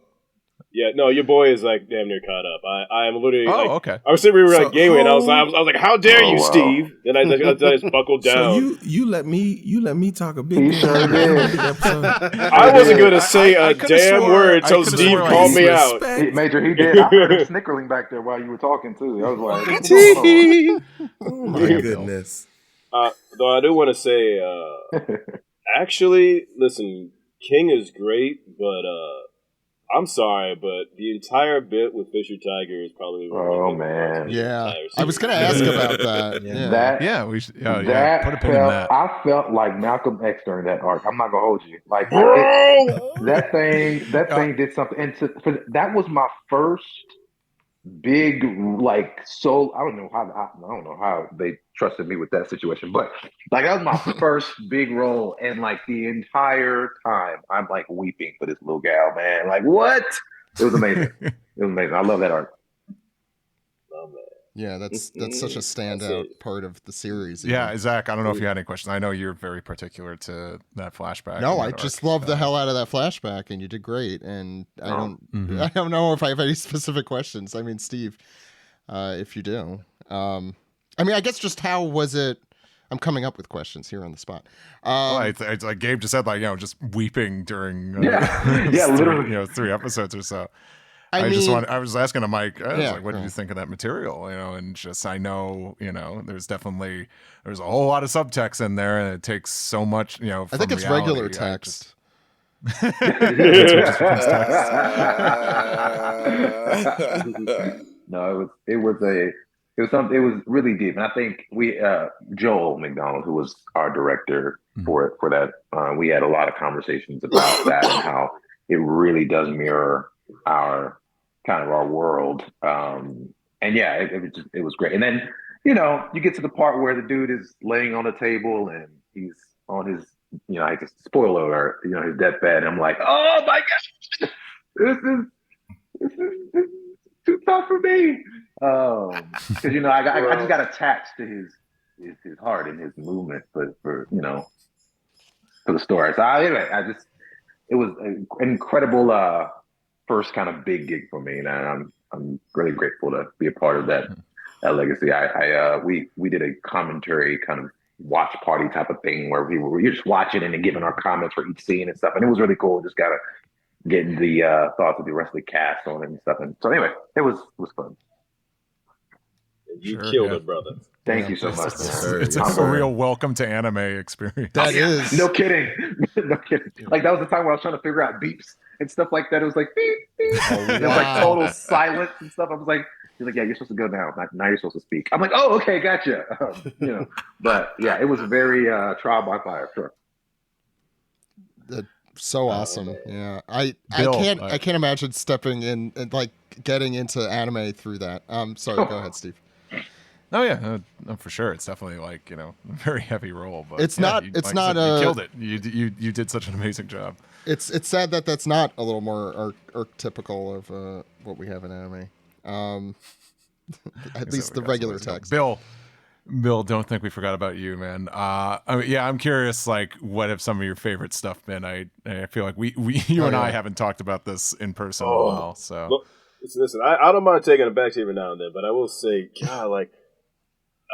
Yeah, no, your boy is like damn near caught up. I am literally.
Okay.
I was sitting, we were like gaming, and I was like, "How dare you, Steve?" Then I just buckled down.
So you let me talk a big game.
I wasn't going to say a damn word until Steve called me out.
Major, he did. I heard him snickering back there while you were talking too. I was like, "What's going on?"
Oh my goodness.
Though I do want to say, actually, listen, King is great, but I'm sorry, but the entire bit with Fisher Tiger is probably
man.
Yeah, I was going to ask about that. Yeah.
We should,
that
put a pin in that.
I felt like Malcolm X during that arc. I'm not gonna hold you. Like that thing did something. And that was my first big like soul. I don't know how they trusted me with that situation, but like that was my first big role, and like the entire time I'm like weeping for this little gal, man. Like what? It was amazing. It was amazing. I love that art.
Yeah, that's such a standout part of the series.
Yeah, Zach, I don't know if you had any questions. I know you're very particular to that flashback.
No, I just love the hell out of that flashback, and you did great. And I don't know if I have any specific questions. I mean, Steve, if you do, I mean, I guess just how was it? I'm coming up with questions here on the spot.
It's like Gabe just said, like just weeping during
literally
3 episodes or so.
I
was asking to Mike, what did you think of that material? And just, I know, there's a whole lot of subtext in there, and it takes so much,
I think it's
reality.
regular text.
No, it was really deep, and I think Joel McDonald, who was our director for that, we had a lot of conversations about that and how it really does mirror our world, and yeah, it was great. And then you get to the part where the dude is laying on the table and he's on his I just spoiler alert, his deathbed. And I'm like, oh my god, this is too tough for me. Because I just got attached to his heart and his movement for the story. So anyway, it was an incredible first kind of big gig for me, and I'm really grateful to be a part of that legacy. We did a commentary kind of watch party type of thing where you're just watching and then giving our comments for each scene and stuff, and it was really cool. Just gotta getting the thoughts of the rest of the cast on it and stuff. And so anyway, it was fun.
You killed it, brother.
Thank you so much.
It's a real welcome to anime experience.
That is
no kidding. No kidding. Like that was the time where I was trying to figure out beeps and stuff like that. It was like beep, beep.
Oh,
And it was like
wow.
total silence and stuff. I was like, he's like, yeah, you're supposed to go now. Now you're supposed to speak. I'm like, oh, okay, gotcha. But yeah, it was very trial by fire, sure.
So awesome. Yeah. I
Bill,
can't imagine stepping in and like getting into anime through that. Sorry, go ahead, Steve.
Oh yeah, no, for sure. It's definitely like a very heavy role, but
It's
yeah,
not.
You,
It's
like I
not.
said, you killed it. You did such an amazing job.
It's sad that that's not a little more archetypical of what we have in anime. At least the regular text.
Bill, don't think we forgot about you, man. I'm curious. Like, what have some of your favorite stuff been? I feel like you and I haven't talked about this in person in a while. So
well, listen, I don't mind taking it back to every now and then, but I will say, God, like,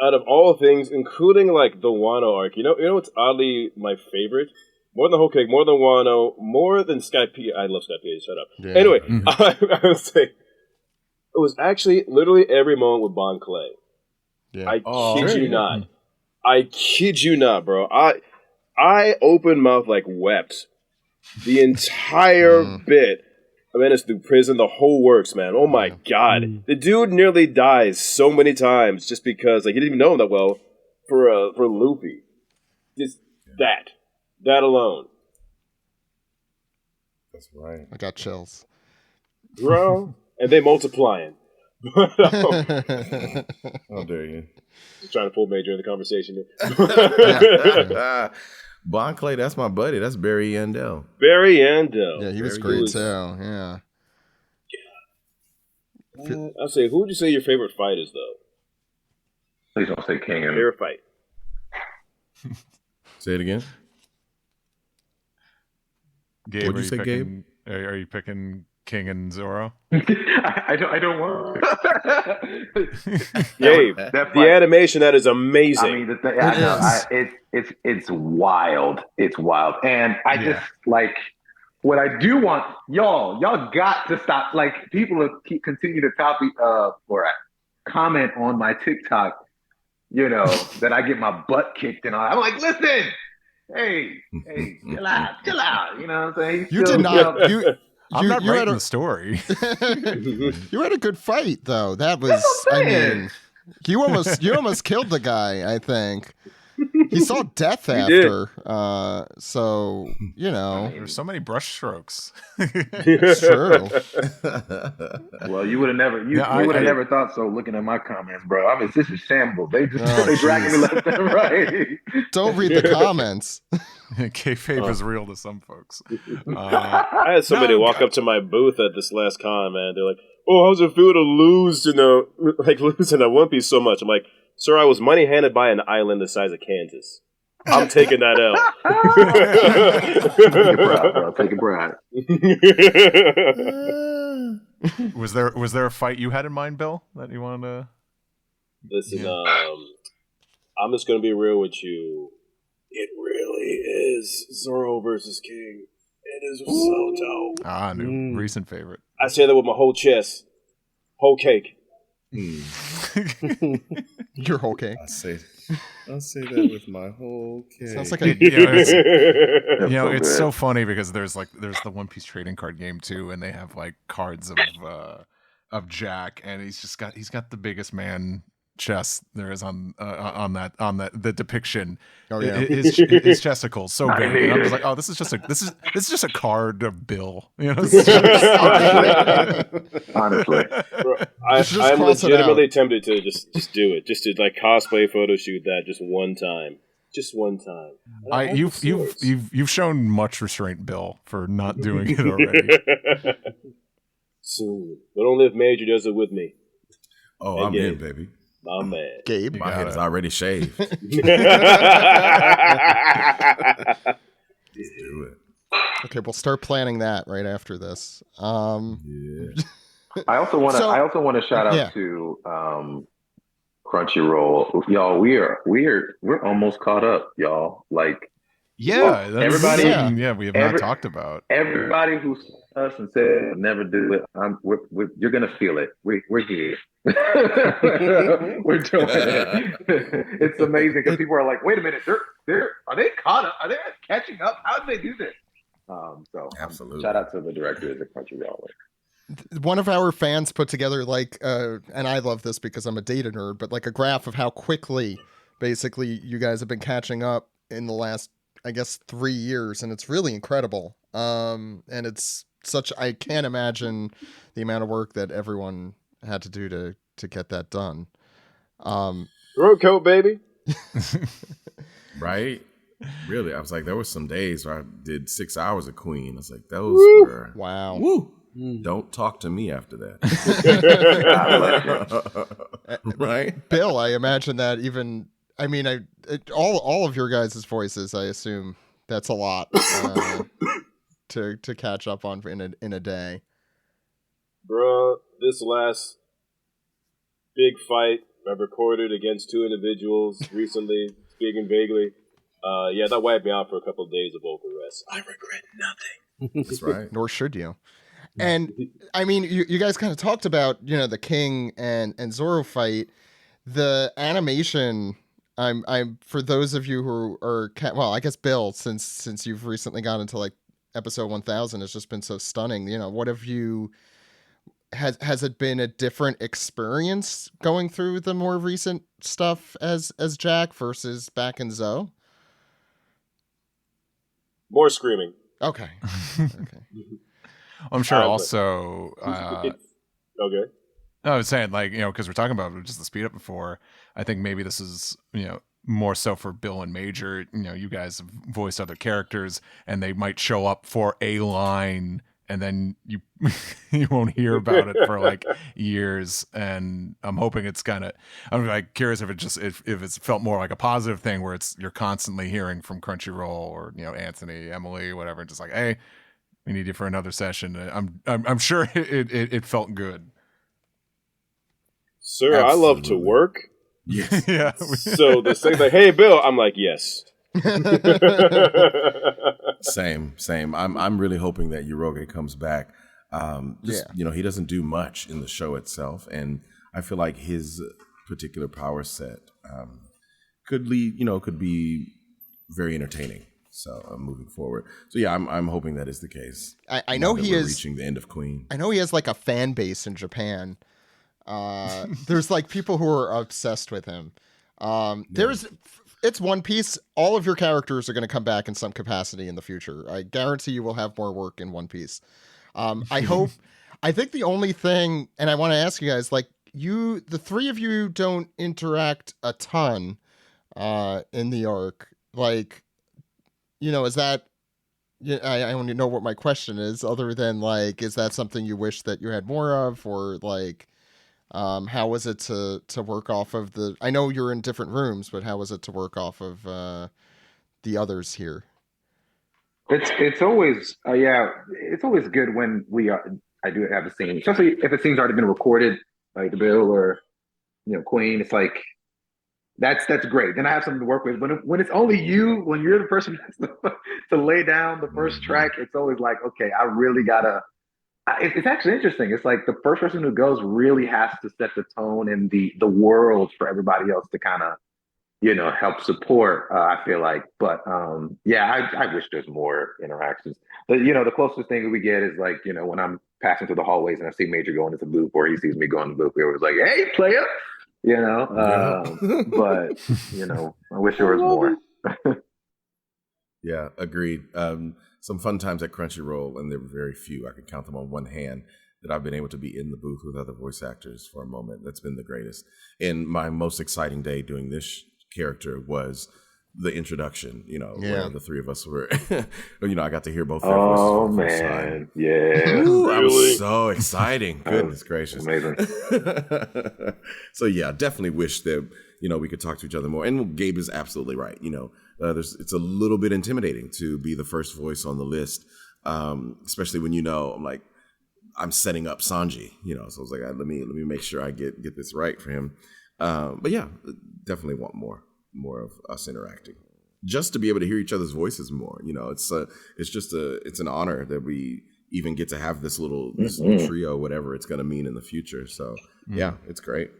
out of all things, including like the Wano arc, you know what's oddly my favorite? More than Whole Cake, more than Wano, more than Skype. I love Skype. Shut up. Yeah. Anyway, I would say it was actually literally every moment with Bon Clay.
Yeah.
I kid you not. I kid you not, bro. I open mouth like wept the entire bit. I mean, it's through prison, the whole works, man. Oh my god, the dude nearly dies so many times just because like he didn't even know him that well for Luffy. Just that alone.
That's right.
I got chills,
bro. And they multiplying.
How dare you?
Just trying to pull Major in the conversation
here. Bon Clay, that's my buddy. That's Barry Yandel.
Barry Yandel.
Yeah, he was great too. Yeah.
I'll say, who would you say your favorite fight is, though?
Please don't say King.
Favorite fight.
Say it again.
Gabe,
What'd you say, Gabe?
Are you picking King and Zoro?
I don't want to.
Gabe, the animation that is amazing.
I mean, it's wild. It's wild, and I just like what I do want. Y'all got to stop. Like people continue to copy or comment on my TikTok. That I get my butt kicked and all. I'm like, listen, hey, chill out. You know what I'm saying?
You did not.
I'm not writing the story.
You had a good fight, though. That was, I mean, you almost killed the guy, I think. He saw death after. So,
There's so many brush strokes.
It's true.
Well, you would have never, never thought so looking at my comments, bro. I mean, this is shambles. They dragging me left and right.
Don't read the comments.
Kayfabe is real to some folks.
I had somebody walk up to my booth at this last con, man. They're like, "Oh, how's it feel to lose in that One Piece so much?" I'm like, "Sir, I was money handed by an island the size of Kansas. I'm taking that L."
Take a bride.
Was there a fight you had in mind, Bill, that you wanted to?
Listen, I'm just gonna be real with you. It really is Zoro versus King. It is so dope.
New recent favorite.
I say that with my whole chest, whole cake.
Your whole cake.
I say that with my whole cake.
Sounds like
it's so funny because there's the One Piece trading card game too, and they have like cards of Jack, and he's got the biggest man chest there is on the depiction.
Oh yeah,
his chesticles so big. And I was like, oh, this is just a card of Bill.
Honestly,
bro, I'm legitimately tempted to just do it, just to like cosplay photo shoot that just one time.
You've shown much restraint, Bill, for not doing it already.
Soon, but only if Major does it with me.
Oh, I'm in, baby.
My man.
Gabe.
My head is already shaved. Let's do it.
Okay, we'll start planning that right after this.
I also want to shout out to Crunchyroll, y'all. We're almost caught up, y'all. Like,
everybody. We have not talked about
everybody who saw us and said never do it. You're gonna feel it. We're here. We're doing it. It's amazing because people are like, "Wait a minute, are they caught up? Are they catching up? How did they do this?"
Absolutely.
Shout out to the directors at Crunchyroll.
One of our fans put together like, and I love this because I'm a data nerd, but like a graph of how quickly, basically, you guys have been catching up in the last, I guess, 3 years, and it's really incredible. And it's I can't imagine the amount of work that everyone had to do to get that done.
Throat coat, baby.
Right? Really, I was like, there were some days where I did 6 hours of Queen. I was like, those
Woo.
were
Wow.
Woo. Don't talk to me after that. Right?
Bill, I imagine that even, I mean, all of your guys' voices, I assume that's a lot to catch up on in a day.
Bruh, this last big fight I've recorded against 2 individuals recently, speaking vaguely. Yeah, that wiped me out for a couple of days of vocal rest. I regret nothing.
That's right.
Nor should you. And I mean, you guys kind of talked about, the King and Zoro fight. The animation, I'm for those of you who are, well, I guess Bill, since you've recently gone into like episode 1000, has just been so stunning. What have you, has it been a different experience going through the more recent stuff as Jack versus back in Zoe?
More screaming.
Okay.
I'm sure also.
Okay.
I was saying, like, because we're talking about just the speed up before. I think maybe this is, more so for Bill and Major. You guys have voiced other characters, and they might show up for a line, and then you won't hear about it for like years. And I'm hoping it's I'm like curious if it's felt more like a positive thing where you're constantly hearing from Crunchyroll or Anthony, Emily, whatever, just like, hey, we need you for another session. I'm sure it felt good.
Sir,
Absolutely.
I love to work.
Yes.
Yeah.
So the thing's like, hey, Bill. I'm like, yes.
Same. I'm really hoping that Yuroge comes back. He doesn't do much in the show itself, and I feel like his particular power set could be very entertaining. So moving forward, I'm hoping that is the case.
I know he is
reaching the end of Queen.
I know he has like a fan base in Japan. There's like people who are obsessed with him. It's One Piece. All of your characters are going to come back in some capacity in the future. I guarantee you will have more work in One Piece. I think the only thing, and I want to ask you guys, like the 3 of you don't interact a ton in the arc. Like, is that, I want to know what my question is, other than like, is that something you wish that you had more of, or like, how was it to work off of I know you're in different rooms, but how was it to work off of the others here?
It's always it's always good when I do have a scene, especially if a scene's already been recorded, like Bill or Queen. It's like that's great. Then I have something to work with. When it's only you, when you're the person to lay down the first track, it's always like, okay, I really gotta. It's actually interesting. It's like the first person who goes really has to set the tone and the world for everybody else to kind of help support. I feel like, but I wish there's more interactions. But the closest thing we get is like when I'm passing through the hallways and I see Major going into the booth, or he sees me going to the booth, we always like, "Hey, player," But I wish there was more.
Yeah, agreed. Some fun times at Crunchyroll, and there were very few. I could count them on one hand that I've been able to be in the booth with other voice actors for a moment. That's been the greatest. And my most exciting day doing this character was the introduction, where the 3 of us were, I got to hear both their voices for the first time.
Yeah.
Ooh, that was so exciting. Goodness gracious.
Amazing.
So yeah, definitely wish that, we could talk to each other more. And Gabe is absolutely right. It's a little bit intimidating to be the first voice on the list, especially when I'm like, I'm setting up Sanji, so I was like, let me make sure I get this right for him. But yeah, definitely want more of us interacting, just to be able to hear each other's voices more. It's an honor that we even get to have this little trio, whatever it's going to mean in the future. So yeah, it's great.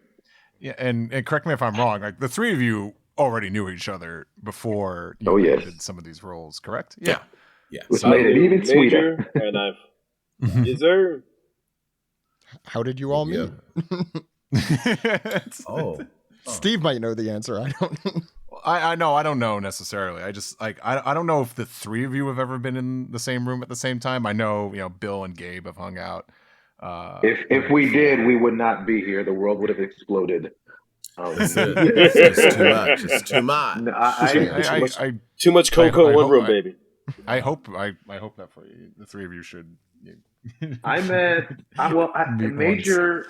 Yeah, and correct me if I'm wrong. Like the three of you already knew each other before you did some of these roles, correct?
Yeah.
Which made it even sweeter.
And I've yes, sir.
How did you all meet? Steve might know the answer. I don't.
I know. I don't know necessarily. I just like I don't know if the three of you have ever been in the same room at the same time. I know Bill and Gabe have hung out.
If we did, we would not be here. The world would have exploded.
It's too much. It's too much.
No,
too much cocoa in one room, baby.
I hope that for you. The three of you should.
I met Major.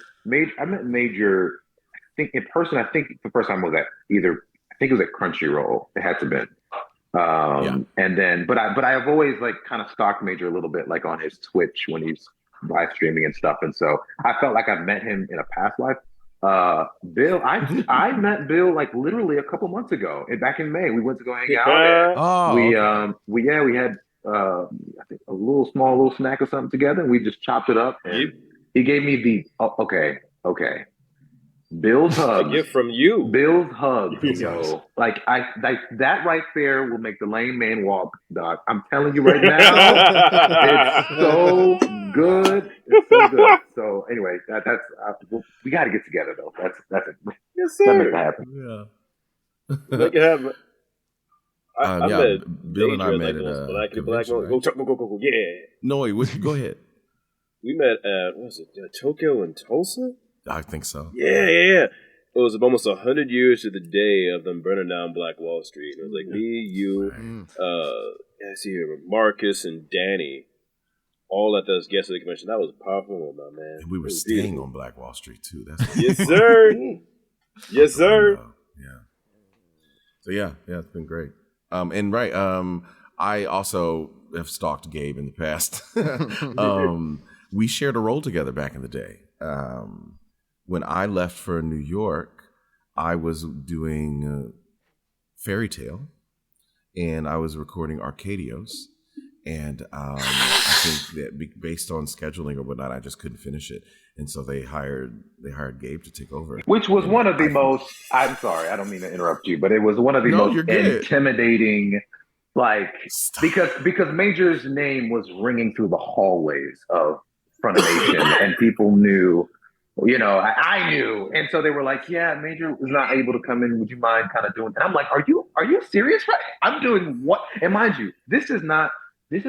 I met Major. I think in person. I think the first time was at I think it was at Crunchyroll. It had to have been. And then, but I've always like kind of stalked Major a little bit, like on his Twitch when he's live streaming and stuff. And so I felt like I've met him in a past life. Bill, I met Bill like literally a couple months ago. Back in May, we went to go hang out. We had I think a little snack or something together, and we just chopped it up. And he gave me the okay. Bill's hugs.
A gift from you.
Bill's hugs, yo. Like that right there will make the lame man walk, dog. I'm telling you right now, it's so good. It's so good. So anyway, that's we got to get together though. That's it.
Yes, sir.
That makes it happen.
Yeah.
Make it happen. I met
Bill and I met at
Black. Go. Yeah.
No, wait, go ahead.
We met at what was it? Tokyo and Tulsa.
I think so.
Yeah. It was almost 100 years to the day of them burning down Black Wall Street. It was like me, you, I see here Marcus and Danny, all at those guests of the convention. That was a powerful moment, man.
And we were staying on Black Wall Street too. That's
yes, sir. Yes, sir.
Yeah. So yeah, it's been great. I also have stalked Gabe in the past. We shared a role together back in the day. When I left for New York, I was doing Fairy Tale, and I was recording Arcadios. And I think that based on scheduling or whatnot, I just couldn't finish it, and so they hired Gabe to take over.
Which was one of the most. I'm sorry, I don't mean to interrupt you, but it was one of the most intimidating. Like because Major's name was ringing through the hallways of Funimation, and people knew. I knew, and so they were like, "Yeah, Major was not able to come in. Would you mind kind of doing?" And I'm like, "Are you serious? Right? I'm doing what?" And mind you, this is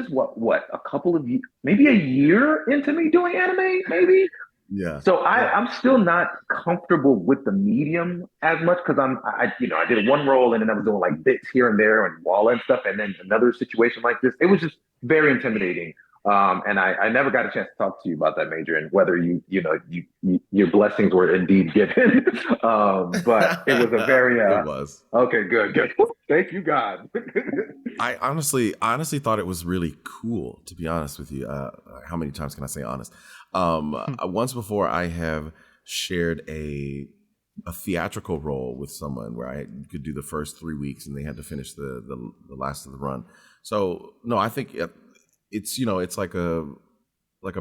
what a couple of maybe a year into me doing anime, maybe.
Yeah.
So I'm still not comfortable with the medium as much because I did one role and then I was doing like bits here and there and wall and stuff, and then another situation like this. It was just very intimidating. And I never got a chance to talk to you about that, Major, and whether your blessings were indeed given. But it was a very
it was
okay. Good. Thank you, God.
I honestly thought it was really cool, to be honest with you. How many times can I say honest? Once before, I have shared a theatrical role with someone where I could do the first 3 weeks and they had to finish the last of the run. So no, I think it's like a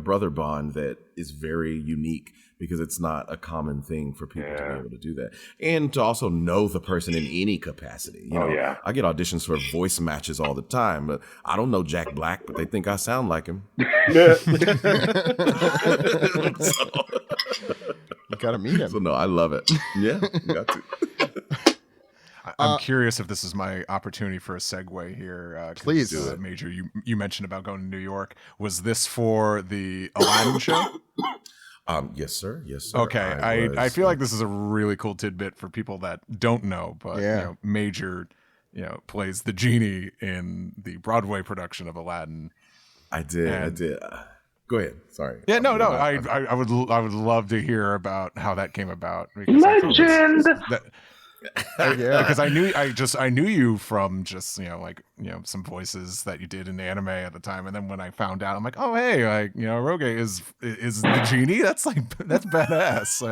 brother bond that is very unique because it's not a common thing for people to be able to do that, and to also know the person in any capacity. I get auditions for voice matches all the time, but I don't know Jack Black, but they think I sound like him.
You gotta meet him.
So no, I love it. Yeah, you got to.
I'm curious if this is my opportunity for a segue here.
Please do
it. Major, you mentioned about going to New York. Was this for the Aladdin show?
Yes, sir.
Okay, I feel like this is a really cool tidbit for people that don't know, but Major, plays the genie in the Broadway production of Aladdin.
I did. Go ahead. Sorry.
Yeah, no. I would love to hear about how that came about.
Legend.
Because I knew you from just some voices that you did in the anime at the time, and then when I found out, I'm like, oh hey, Roge is the genie. That's badass.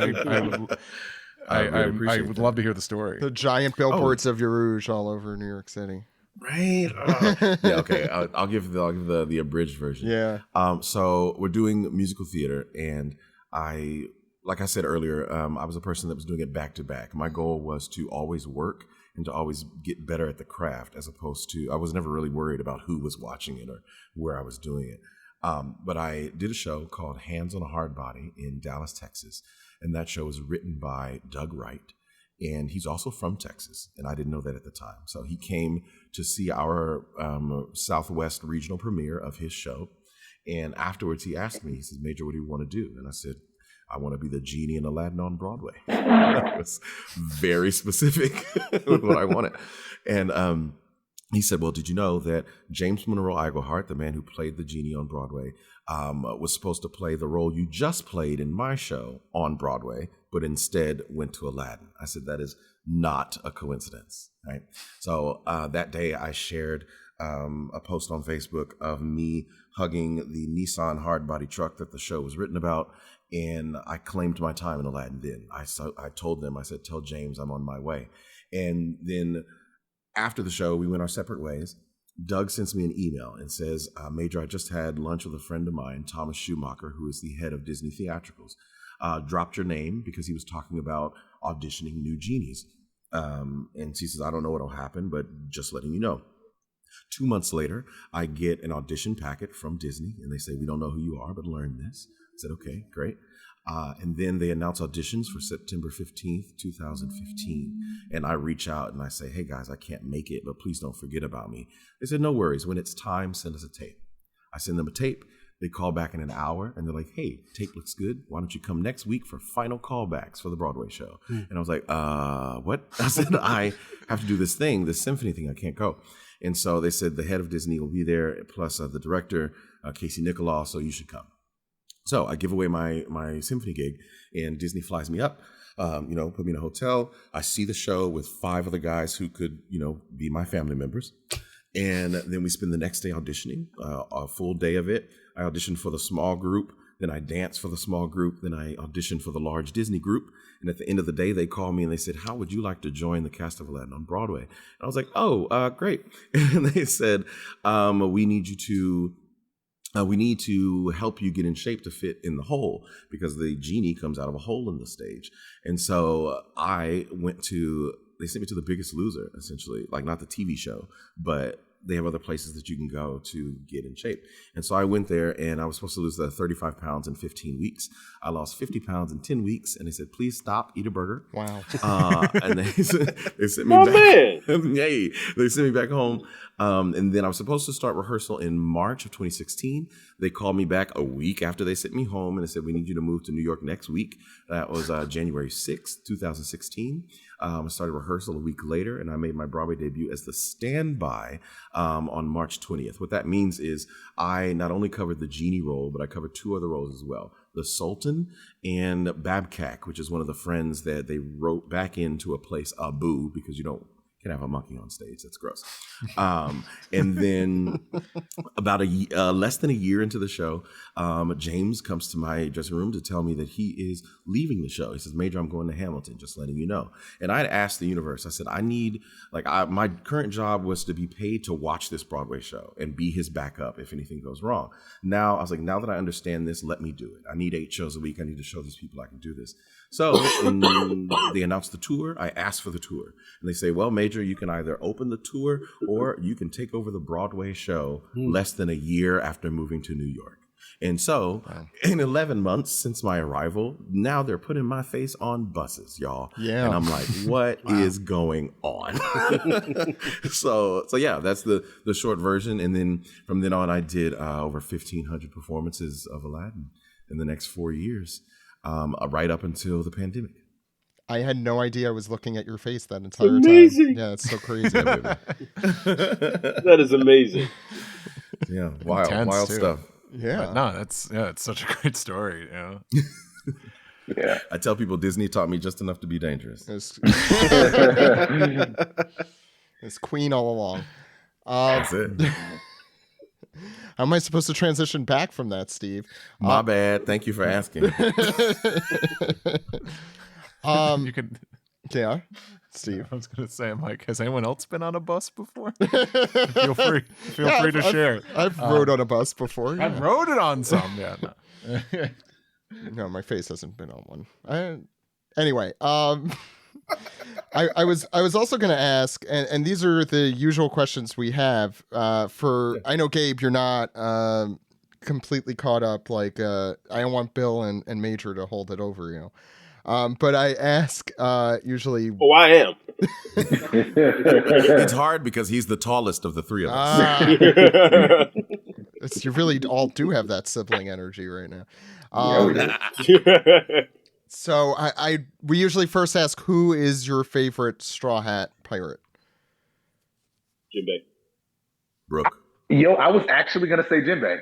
I would love to hear the story.
The giant billboards of Yarouge all over New York City.
Right? Oh. Yeah, okay. I'll give the abridged version.
Yeah.
So we're doing musical theater, and like I said earlier, I was a person that was doing it back to back. My goal was to always work and to always get better at the craft, as opposed to, I was never really worried about who was watching it or where I was doing it. But I did a show called Hands on a Hard Body in Dallas, Texas. And that show was written by Doug Wright. And he's also from Texas. And I didn't know that at the time. So he came to see our Southwest regional premiere of his show. And afterwards he asked me, he says, Major, what do you want to do? And I said, I want to be the genie in Aladdin on Broadway. That was very specific with what I wanted. And he said, well, did you know that James Monroe Iglehart, the man who played the genie on Broadway, was supposed to play the role you just played in my show on Broadway, but instead went to Aladdin? I said, that is not a coincidence, right? So that day I shared a post on Facebook of me hugging the Nissan hardbody truck that the show was written about. And I claimed my time in Aladdin then. I told them, I said, tell James I'm on my way. And then after the show, we went our separate ways. Doug sends me an email and says, Major, I just had lunch with a friend of mine, Thomas Schumacher, who is the head of Disney Theatricals. Dropped your name because he was talking about auditioning new genies. And she says, I don't know what'll happen, but just letting you know. 2 months later, I get an audition packet from Disney, and they say, we don't know who you are, but learn this. I said, okay, great. And then they announce auditions for September 15th, 2015. And I reach out and I say, hey guys, I can't make it, but please don't forget about me. They said, no worries. When it's time, send us a tape. I send them a tape. They call back in an hour and they're like, hey, tape looks good. Why don't you come next week for final callbacks for the Broadway show? And I was like, what? I said, I have to do this symphony thing. I can't go. And so they said the head of Disney will be there, plus the director, Casey Nicholaw, so you should come. So I give away my symphony gig, and Disney flies me up, put me in a hotel. I see the show with 5 other guys who could, be my family members. And then we spend the next day auditioning, a full day of it. I auditioned for the small group, then I danced for the small group, then I auditioned for the large Disney group. And at the end of the day, they called me and they said, how would you like to join the cast of Aladdin on Broadway? And I was like, oh, great. And they said, we need to help you get in shape to fit in the hole, because the genie comes out of a hole in the stage. And so they sent me to The Biggest Loser, essentially, like not the TV show, but they have other places that you can go to get in shape. And so I went there, and I was supposed to lose 35 pounds in 15 weeks. I lost 50 pounds in 10 weeks, and they said, please stop, eat a burger.
Wow.
And they sent me back. Hey, they sent me back home. And then I was supposed to start rehearsal in March of 2016. They called me back a week after they sent me home, and they said, we need you to move to New York next week. That was January 6th, 2016. I started rehearsal a week later, and I made my Broadway debut as the standby on March 20th. What that means is I not only covered the genie role, but I covered 2 other roles as well. The Sultan and Babkak, which is one of the friends that they wrote back into a place, Abu, because you don't can have a monkey on stage. That's gross. And then about less than a year into the show, James comes to my dressing room to tell me that he is leaving the show. He says, Major, I'm going to Hamilton, just letting you know. And I had asked the universe, I said, I need, my current job was to be paid to watch this Broadway show and be his backup if anything goes wrong. Now, I was like, now that I understand this, let me do it. I need 8 shows a week. I need to show these people I can do this. So when they announced the tour, I asked for the tour. And they say, well, Major, you can either open the tour or you can take over the Broadway show less than a year after moving to New York. And so in 11 months since my arrival, now they're putting my face on buses, y'all. Yeah. And I'm like, what is going on? So yeah, that's the short version. And then from then on, I did over 1,500 performances of Aladdin in the next 4 years. Right up until the pandemic.
I had no idea I was looking at your face that entire time. Yeah, it's so crazy.
That is amazing.
Yeah, wild stuff.
Yeah, no, it's such a great story.
Yeah,
I tell people Disney taught me just enough to be dangerous.
It's Queen all along.
That's it.
How am I supposed to transition back from that, Steve?
My bad. Thank you for asking.
You could.
Yeah. Steve.
I was going to say, I'm like, has anyone else been on a bus before? Feel free to share.
I've rode on a bus before.
I've rode it on some. Yeah. No.
No, my face hasn't been on one. Anyway, I was also going to ask, and these are the usual questions we have. I know Gabe, you're not completely caught up. Like I don't want Bill and Major to hold it over you. But I ask usually.
Oh, I am.
It's hard because he's the tallest of the three of us.
You really all do have that sibling energy right now. So we usually first ask, who is your favorite Straw Hat pirate?
Jinbei.
Brooke.
Yo, I was actually gonna say Jinbei.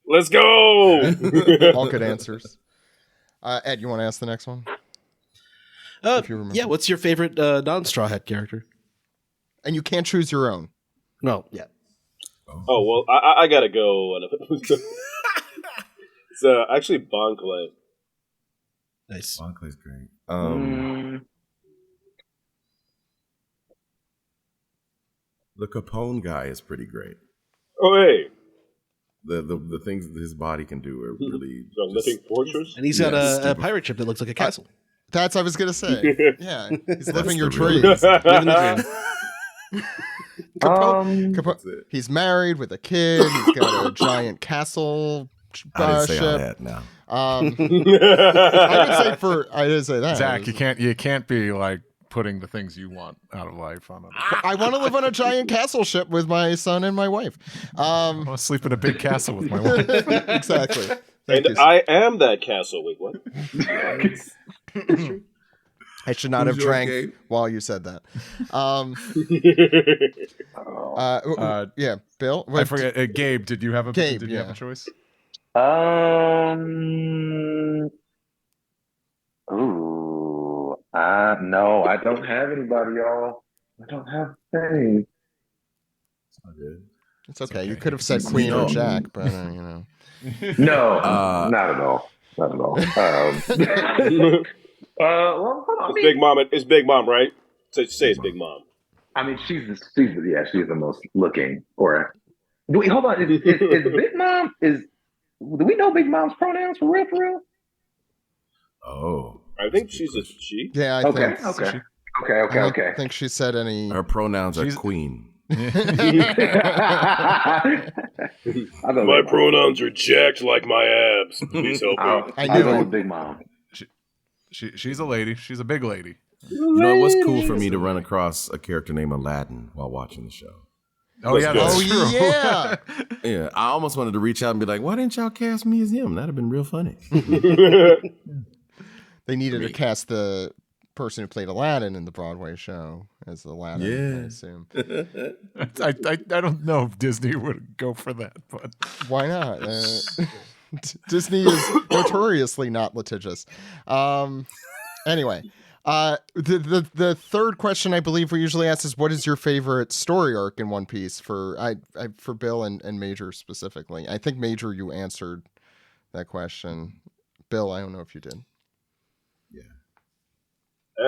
Let's go.
All good answers. Ed, you want to ask the next one?
If you remember. Yeah, what's your favorite non-Straw Hat character?
And you can't choose your own.
No, yeah.
Oh, well, I gotta go. So, actually, Bon Clay.
Nice.
Bon Clay's great. The Capone guy is pretty great.
Oh, hey.
The things that his body can do are really
The Living Fortress?
And he's got a pirate ship that looks like a castle.
That's what I was going to say. Yeah, he's living your
the real-
dreams.
Living the dream.
Capone, he's married with a kid. He's got a giant castle
I didn't say all
ship.
that now.
I didn't say that.
Zach, you can't be like putting the things you want out of life on them.
I want to live on a giant castle ship with my son and my wife.
I want to sleep in a big castle with my wife.
Exactly. Thank
And
you.
I am that castle. Wait, what?
I should not have
Who's your
drank
Gabe?
while you said that. Yeah, Bill.
I forget. Gabe, did you have a
Gabe,
have a choice?
No, I don't have anybody, y'all. I don't have any.
It's not good.
It's okay. You could have said Queen or Jack, but you know.
No, not at all. Not at all. Well, hold on.
It's Big Mom. It's Big Mom, right? Say it's Big Mom.
I mean, she's the most looking. Or wait, hold on. Is Big Mom do we know Big Mom's pronouns for real?
Oh.
I think she's a she.
Yeah, I
Okay,
think.
okay.
I don't
Okay.
think she said any.
Her pronouns are queen.
My pronouns are jacked like my abs. Please help me.
I
I
knew
go
it.
with Big Mom.
She's a lady. She's a big lady.
You know, it was cool for me to run across a character named Aladdin while watching the show.
Oh yeah, that's
Oh
true.
yeah.
Yeah, I almost wanted to reach out and be like, why didn't y'all cast me as him? That'd have been real funny.
They needed to cast the person who played Aladdin in the Broadway show as Aladdin,
Yeah.
I assume.
I don't know if Disney would go for that, but
Why not? Disney is notoriously not litigious. Anyway, the third question I believe we usually ask is, what is your favorite story arc in One Piece for Bill and Major specifically? I think Major, you answered that question. Bill, I don't know if you did.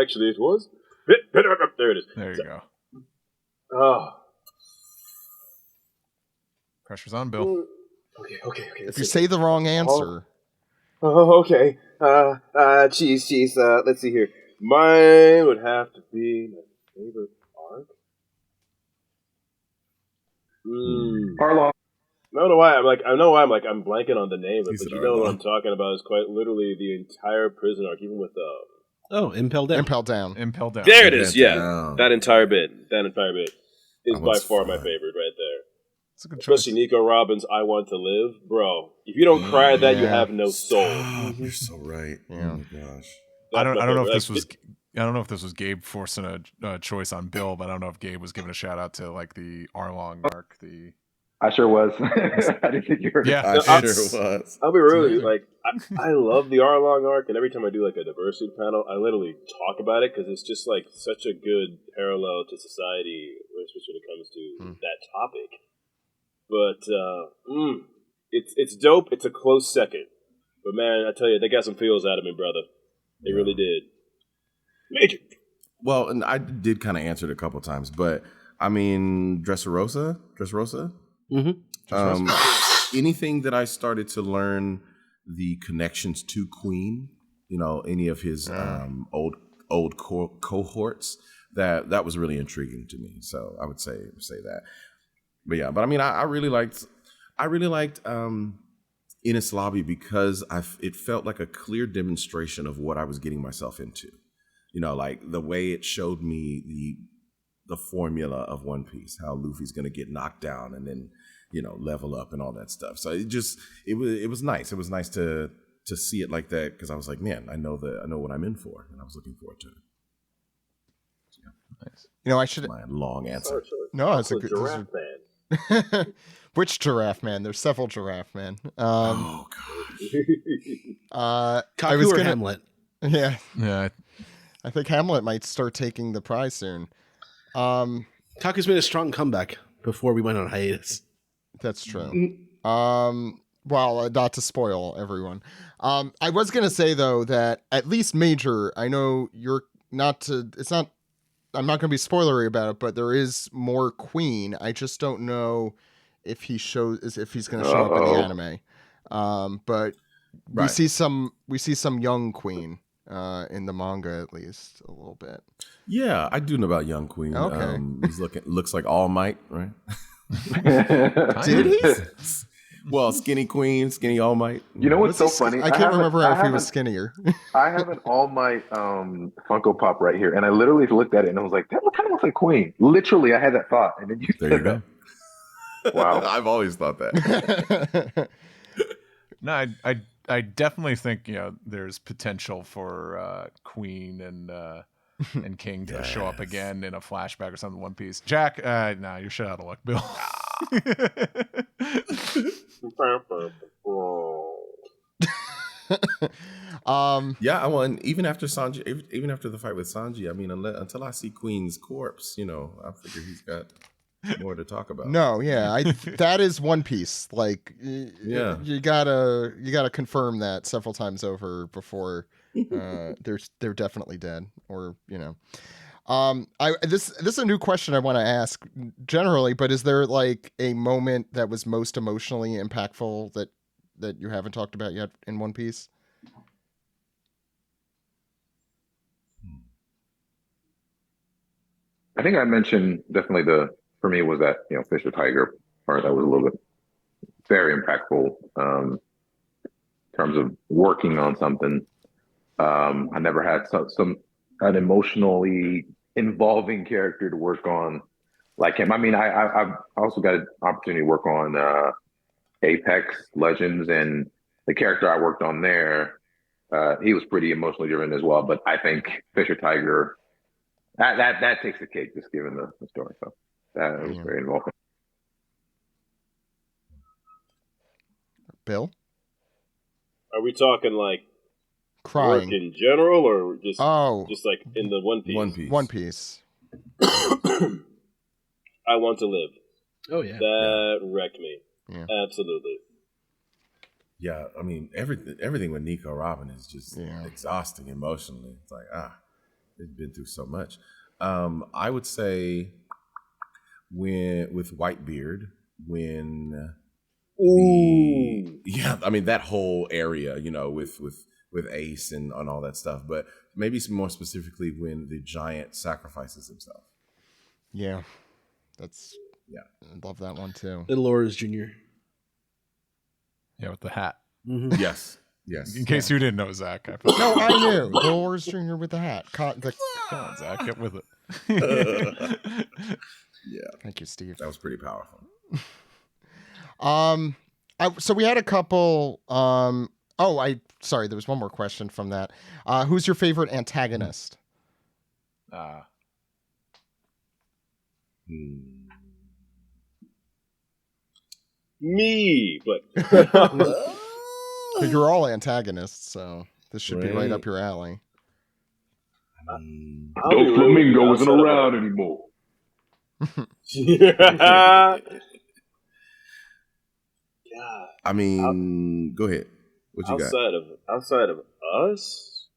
Actually, it was. There it is.
there you go.
Oh.
Pressure's on, Bill.
Okay.
If you say the wrong answer,
Oh, okay. Jeez. Let's see here. Mine would have to be my favorite arc.
Arlong.
I know why I'm blanking on the name of it,
He
but
said
you know what
Arlong.
I'm talking about. It's quite literally the entire prison arc, even with
Impel Down.
Impel Down.
Impel down.
There it is. Yeah,
Down.
that entire bit is
That
by
one's
far my
fun.
favorite right there.
It's a good choice.
Especially Nico Robbins' "I Want to Live," bro. If you don't cry at that, you
Yeah.
have no soul.
Oh, you're so right.
Yeah.
Oh my gosh.
I don't know if
That's
this was. I don't know if this was Gabe forcing a choice on Bill, but I don't know if Gabe was giving a shout out to like the Arlong arc.
I sure was. I didn't think you were.
Yeah,
I
it's-
sure was.
I'll be really like I love the Arlong arc, and every time I do like a diversity panel, I literally talk about it because it's just like such a good parallel to society, especially when it comes to that topic. But it's dope. It's a close second, but man, I tell you, they got some feels out of me, brother. They really did. Major.
Well, and I did kind of answer it a couple of times, but I mean, Dressrosa. Anything that I started to learn the connections to Queen, any of his old cohorts, that was really intriguing to me. So I would say that. But yeah, but I mean, I really liked Ines Lobby because it felt like a clear demonstration of what I was getting myself into. Like the way it showed me the formula of One Piece, how Luffy's going to get knocked down and then, level up and all that stuff. So it was nice. It was nice to see it like that because I was like, man, I know what I'm in for, and I was looking forward to it. So, yeah.
Nice.
I should.
My long answer.
No, it's a good
giraffe man.
Which giraffe man? There's several giraffe men.
Oh gosh.
I was gonna
Hamlet.
Yeah.
Yeah.
I think Hamlet might start taking the prize soon.
Kaku's made a strong comeback before we went on hiatus.
That's true. Well, not to spoil everyone. I was gonna say though that at least Major, I know you're not to. It's not. I'm not gonna be spoilery about it, but there is more Queen. I just don't know if he's gonna show up in the anime. But we see some young Queen in the manga at least a little bit.
Yeah, I do know about young Queen.
Okay.
He's looks like All Might, right?
Did he?
Well, skinny Queen, skinny All Might.
You know what's so funny?
I can't remember if he was skinnier.
I have an All Might Funko Pop right here, and I literally looked at it and I was like, that kind of looks like Queen. Literally, I had that thought, and then you
There
said
you go.
that. Wow.
I've always thought that.
No, I definitely think there's potential for Queen and King to show up again in a flashback or something. One Piece. Jack, nah, you're shit out of luck, Bill.
Yeah, well, and even after Sanji, even after the fight with Sanji, I mean, until I see Queen's corpse, I figure he's got more to talk about.
No, yeah, that is One Piece. Like,
Yeah.
you gotta confirm that several times over before they're definitely dead, or this is a new question I want to ask generally, but is there like a moment that was most emotionally impactful that you haven't talked about yet in One Piece?
I think I mentioned definitely for me was that, Fisher Tiger part that was a little bit very impactful in terms of working on something. I never had an emotionally involving character to work on like him. I mean, I've also got an opportunity to work on Apex Legends, and the character I worked on there, he was pretty emotionally driven as well. But I think Fisher Tiger, that takes the cake, just given the story. So that was very involving.
Bill?
Are we talking like
Crying.
work in general, or just
Oh,
just like in the One Piece?
One Piece.
One Piece.
I Want to Live.
Oh yeah.
That wrecked me.
Yeah.
Absolutely.
Yeah, I mean, everything with Nico Robin is just exhausting emotionally. It's like, they've been through so much. I would say with Whitebeard, I mean, that whole area, with Ace and all that stuff, but maybe more specifically when the giant sacrifices himself.
Yeah. I love that one too.
Little Oars Jr.
Yeah, with the hat.
Mm-hmm.
Yes.
In case you didn't know, Zach.
No, I knew. Little Oars Jr. with the hat. Come
on, Zach, get with it.
Yeah.
Thank you, Steve.
That was pretty powerful.
So we had a couple. Sorry, there was one more question from that. Who's your favorite antagonist?
Me, but
You're all antagonists, so this should be right up your alley.
No flamingo isn't around anymore.
God.
I mean, go ahead. What you got?
Outside of us,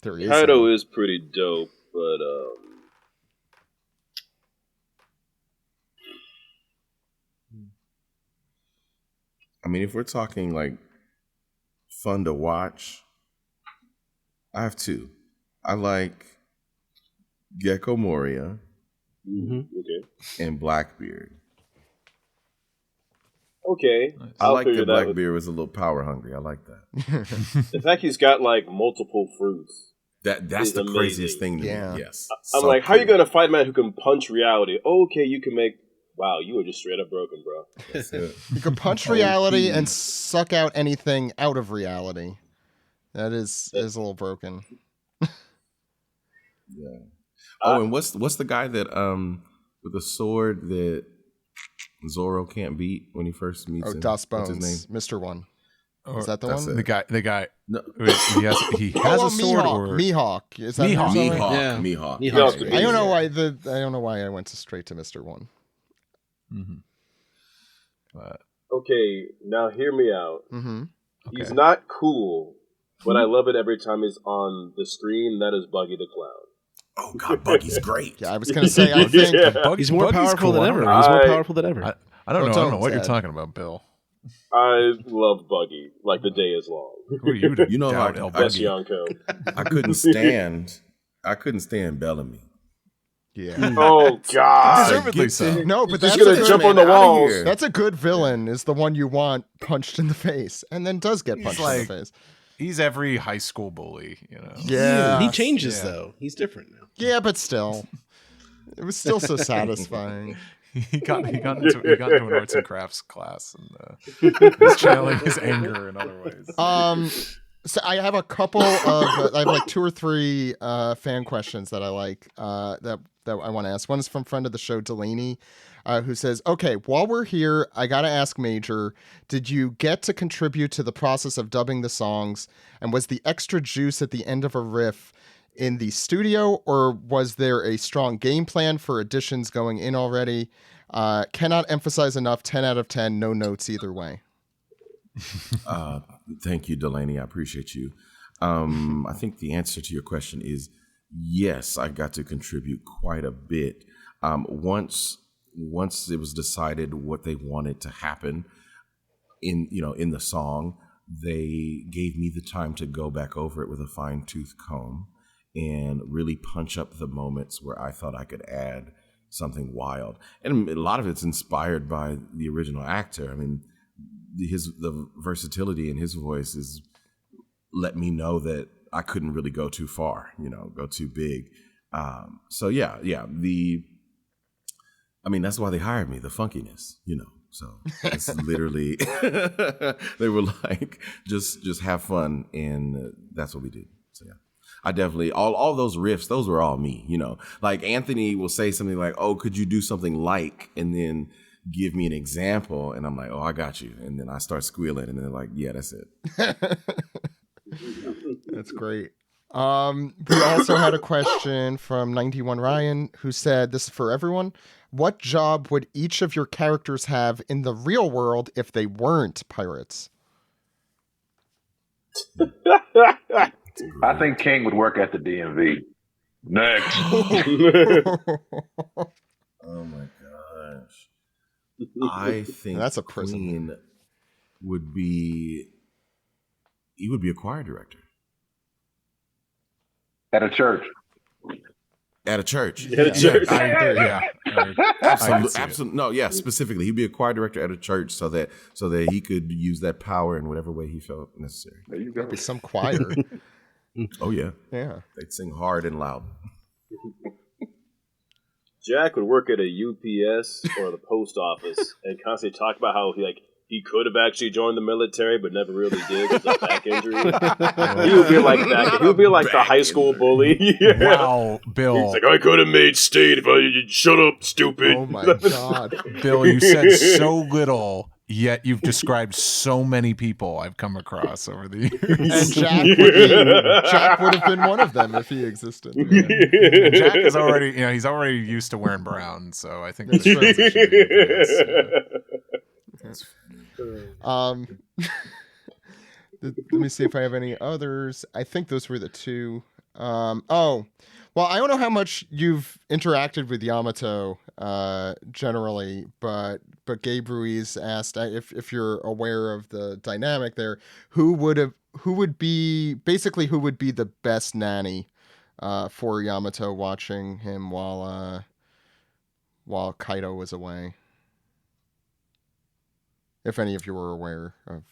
there is.
Kaido is pretty dope, but
I mean, if we're talking like fun to watch, I have two. I like Gecko Moria
okay.
and Blackbeard.
Okay,
I like that
figure
Blackbeard was a little power hungry. I like that.
The fact he's got like multiple fruits.
That's
is
the
amazing.
craziest thing to
Yeah.
me. Yes.
I'm
So
like, how are you
cool.
gonna fight a man who can punch reality? Okay, you can make. Wow, you were just straight up broken, bro.
That's it.
You can punch reality and suck out anything out of reality. That is a little broken.
Yeah. Oh, and what's the guy that with the sword that Zoro can't beat when he first meets
Oh,
him?
Das
What's his
Bones,
name?
Mr. One.
Or
Is that the
That's
one?
it.
the guy.
No.
Wait, he has a sword
Mihawk.
or
Is that
Mihawk.
his name?
Mihawk.
Yeah.
Mihawk.
Mihawk's
good.
I don't know why I went straight to Mr. One.
But
Okay, now hear me out.
Mm-hmm.
He's not cool, but I love it every time he's on the screen. That is Buggy the Clown.
Oh God, Buggy's great.
Yeah, I was gonna say. I think
Yeah.
He's more
Buggy's
powerful
cool.
than
I
ever.
don't know.
He's more
I-
powerful than ever.
I don't know. I don't know what you're
Ted.
talking about, Bill.
I love Buggy. Like the day is long.
Who are you to
You know,
doubt
like,
El
I-
That's
Buggy?
Yonko.
I couldn't stand Bellamy.
yeah.
Oh God!
Deservedly
Get
so.
the-
No, but
Just
that's
gonna
a
jump
good,
on the
man outta
walls.
here.
that's a good villain. Is the one you want punched in the face, and then does get punched in
like-
the face.
He's every high school bully, you know.
Yeah,
He changes
Yeah.
though. He's different now.
Yeah, but still, it was still so satisfying.
He got into an arts and crafts class, and he's channeling his anger in other ways.
So I have a couple of I have like 2 or 3 fan questions that I like that I want to ask. One is from friend of the show Delaney, who says, "Okay, while we're here, I gotta ask Major, did you get to contribute to the process of dubbing the songs? And was the extra juice at the end of a riff in the studio, or was there a strong game plan for additions going in already? Cannot emphasize enough. 10 out of 10. No notes either way."
Thank you, Delaney. I appreciate you. I think the answer to your question is yes. I got to contribute quite a bit. Once it was decided what they wanted to happen in the song, they gave me the time to go back over it with a fine-tooth comb and really punch up the moments where I thought I could add something wild. And a lot of it's inspired by the original actor. I mean, the versatility in his voice is let me know that I couldn't really go too far, go too big. So yeah. I mean, that's why they hired me, the funkiness, So it's literally they were like, just have fun, and that's what we did. So yeah. I definitely all those riffs, those were all me, Like Anthony will say something like, "Oh, could you do something like?" and then give me an example, and I'm like, "Oh, I got you." And then I start squealing, and they're like, "Yeah, that's it."
That's great. We also had a question from 91 Ryan, who said, this is for everyone. What job would each of your characters have in the real world if they weren't pirates?
I think King would work at the DMV. Next.
Oh my gosh. I think
That's a prison.
Queen would be a choir director.
At a church.
At a church.
At a church.
I agree. Yeah,
Absolutely. Absolutely. No, yeah, specifically. He'd be a choir director at a church so that he could use that power in whatever way he felt necessary.
There you go.
Maybe some choir.
Oh yeah.
Yeah.
They'd sing hard and loud.
Jack would work at a UPS or the post office and constantly talk about how he could have actually joined the military but never really did with a back injury. He would be like that. He would be like the high school bully. Yeah.
Wow, Bill.
He's like, I could have made state if I shut up, stupid.
Oh my God.
Bill, you said so little, yet you've described so many people I've come across over the
And
years.
Jack would have been one of them if he existed.
Jack is already, he's already used to wearing brown, so I think
That's
the
true.
transition to UPS,
Let me see if I have any others. I think those were the 2. Oh, well, I don't know how much you've interacted with Yamato generally, but Gabe Ruiz asked if you're aware of the dynamic there. Who would be the best nanny for Yamato watching him while Kaido was away? If any of you were aware of,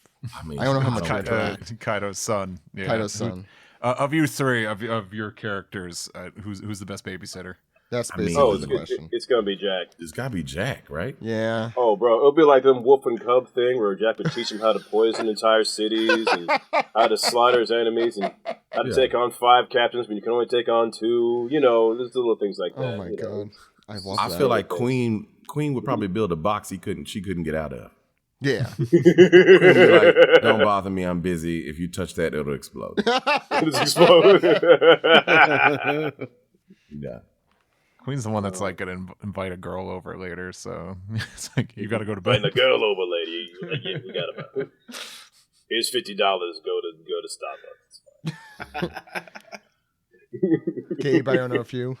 I don't know how much you interact.
Kaido's son. Yeah.
Kaido's son.
Of you three, of your characters, who's the best babysitter?
That's basically the question.
It's gonna be Jack.
It's gotta be Jack, right?
Yeah.
Oh, bro, it'll be like them wolf and cub thing where Jack would teach him how to poison entire cities and how to slaughter his enemies and how to take on 5 captains when you can only take on 2. You know, there's little things like that.
Oh my god, I love that.
I feel like Queen would probably build a box she couldn't get out of.
Yeah.
Queen would be like, don't bother me, I'm busy. If you touch that, it'll explode.
It'll explode.
Yeah.
Queen's the one that's like gonna invite a girl over later, so it's like you got to go to bed.
And the girl over, lady. Yeah, we got about. Here's $50. Go to Starbucks.
Gabe, I don't know if you.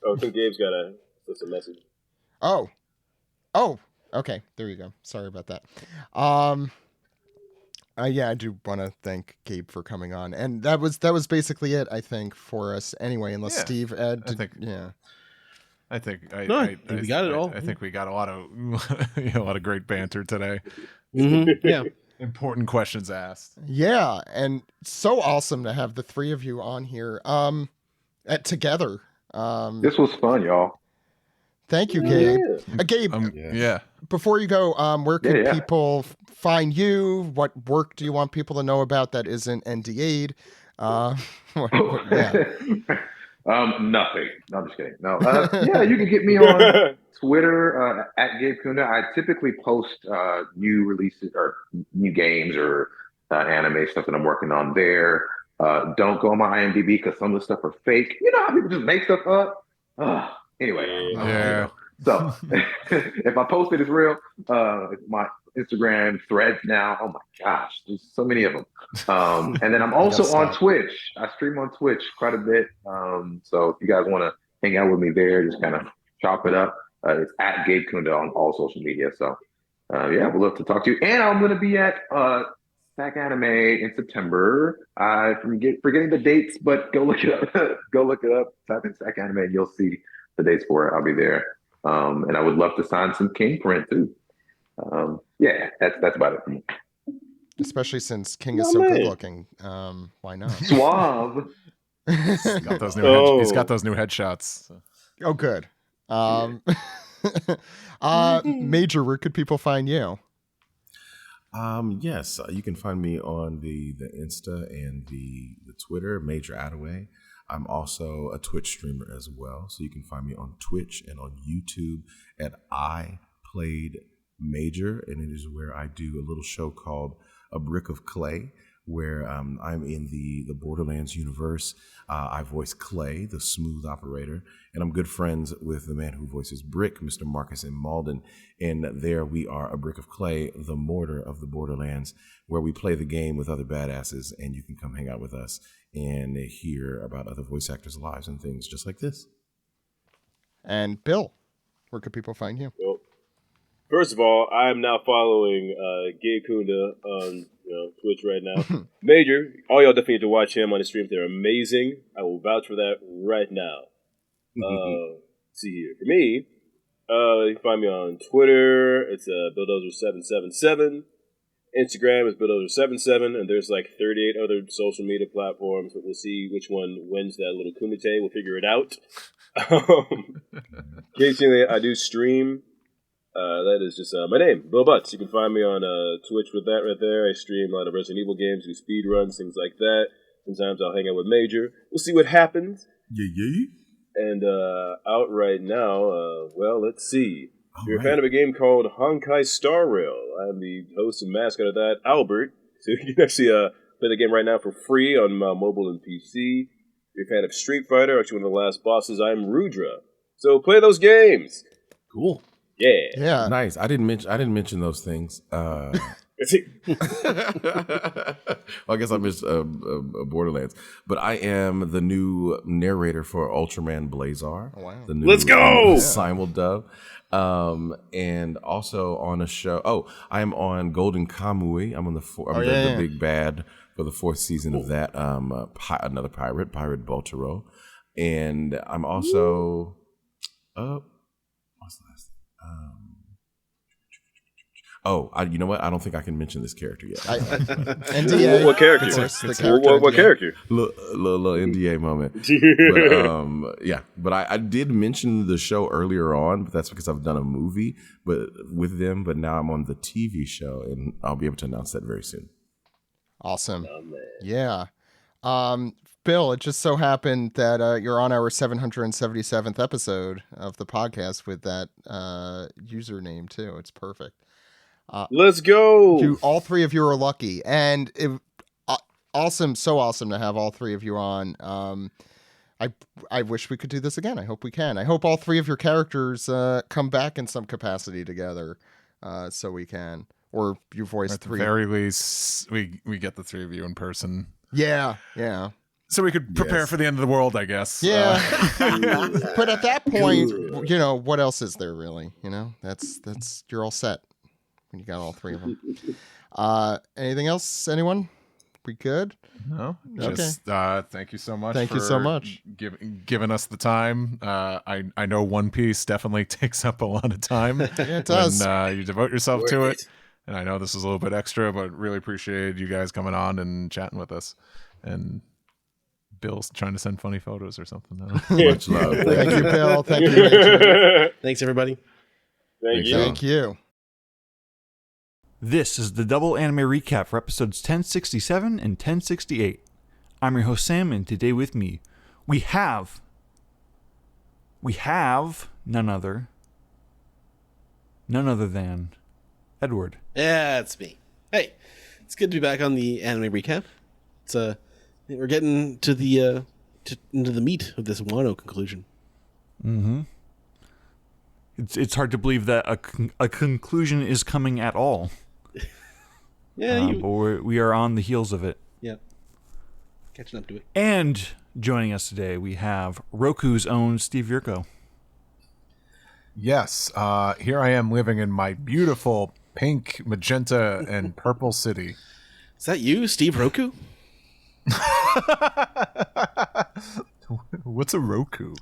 Oh, I think Gabe's got a message.
Oh, okay. There you go. Sorry about that. Yeah, I do want to thank Gabe for coming on, and that was basically it, I think, for us anyway. Unless Steve, Ed,
I think
we got it all.
I think we got a lot of great banter today.
Mm-hmm. Yeah,
important questions asked.
Yeah, and so awesome to have the 3 of you on here, together.
This was fun, y'all.
Thank you, Gabe. Gabe,
yeah.
Before you go, where can people find you? What work do you want people to know about that isn't NDA'd?
Nothing. No, I'm just kidding. No. Yeah, you can get me on Twitter at Gabe Kunda. I typically post new releases or new games or anime stuff that I'm working on there. Don't go on my IMDb because some of the stuff are fake. You know how people just make stuff up? Anyway.
Yeah.
So if I post it, it's real. My Instagram threads now. Oh my gosh, there's so many of them. And then I'm also on Twitch. I stream on Twitch quite a bit. So if you guys want to hang out with me there, just kind of chop it up. It's at Gabe Kunda on all social media. So yeah, we'd love to talk to you. And I'm going to be at Sac Anime in September. I'm forgetting the dates, but go look it up. Go look it up. Type in Sac Anime and you'll see the dates for it. I'll be there. And I would love to sign some King print too. Yeah, that's about it for me.
Especially since King is so good looking. Why not?
Suave.
He's got those new headshots. So.
Oh, good. Major, where could people find you?
Yes, you can find me on the Insta and the Twitter, Major Attaway. I'm also a Twitch streamer as well, so you can find me on Twitch and on YouTube at I Played Major, and it is where I do a little show called A Brick of Clay, where I'm in the Borderlands universe. I voice Clay, the smooth operator, and I'm good friends with the man who voices Brick, Mr. Marcus M. Malden, and there we are A Brick of Clay, the mortar of the Borderlands, where we play the game with other badasses, and you can come hang out with us and hear about other voice actors' lives and things just like this.
And Bill, where could people find you?
Well, first of all, I am now following Gabe Kunda on Twitch right now. Major, all y'all definitely need to watch him on the streams. They're amazing. I will vouch for that right now. See here. For me, you can find me on Twitter. It's Bulldozer777. Instagram is Bulldozer77, and there's like 38 other social media platforms, but we'll see which one wins that little kumite. We'll figure it out. Occasionally, I do stream. That is just my name, Bill Butts. You can find me on Twitch with that right there. I stream a lot of Resident Evil games, do speed runs, things like that. Sometimes I'll hang out with Major. We'll see what happens.
Yeah.
And out right now, well, let's see. If you're a fan of a game called Honkai Star Rail, I'm the host and mascot of that, Albert. So you can actually play the game right now for free on mobile and PC. If you're a fan of Street Fighter, actually one of the last bosses, I'm Rudra. So play those games.
Cool.
Yeah.
Yeah.
Nice. I didn't mention those things. Well, I guess I missed Borderlands, but I am the new narrator for Ultraman Blazar.
Oh, wow.
The new
Let's go!
Simuldub, and also on a show. Oh, I am on Golden Kamui. I'm on the big bad for the 4th season of that. Another Pirate Boltero, and I'm also what's the last? You know what? I don't think I can mention this character yet.
NDA.
What character? What character?
Little NDA moment. But I did mention the show earlier on, but that's because I've done a movie with them. But now I'm on the TV show, and I'll be able to announce that very soon.
Awesome. Yeah. Bill, it just so happened that you're on our 777th episode of the podcast with that username too. It's perfect.
Let's go.
All 3 of you are lucky, and awesome, so awesome to have all 3 of you on. I wish we could do this again. I hope we can. I hope all 3 of your characters come back in some capacity together, so we can. Or you voice
At
3.
the very least, we get the 3 of you in person.
Yeah.
So we could prepare for the end of the world, I guess.
Yeah. But at that point, what else is there really? That's you're all set when you got all 3 of them. Anything else? Anyone? We good?
No.
Okay.
Just thank you so much.
Thank you so much.
Giving us the time. I know One Piece definitely takes up a lot of time.
Yeah, it does.
When you devote yourself to it. And I know this is a little bit extra, but really appreciate you guys coming on and chatting with us. And Bill's trying to send funny photos or something.
Much love.
Thank you, Bill. Thank you, Rachel.
Thanks, everybody.
Thank you.
This is the double anime recap for episodes 1067 and 1068. I'm your host Sam, and today with me we have none other than Edward.
Yeah, it's me. Hey, it's good to be back on the anime recap. It's we're getting to the into the meat of this Wano conclusion.
Mm-hmm. It's hard to believe that a conclusion is coming at all.
Yeah,
but we are on the heels of it.
Yeah, catching up to it.
And joining us today, we have Roku's own Steve Yurko.
Yes, here I am living in my beautiful pink, magenta, and purple city.
Is that you, Steve Roku?
What's a Roku?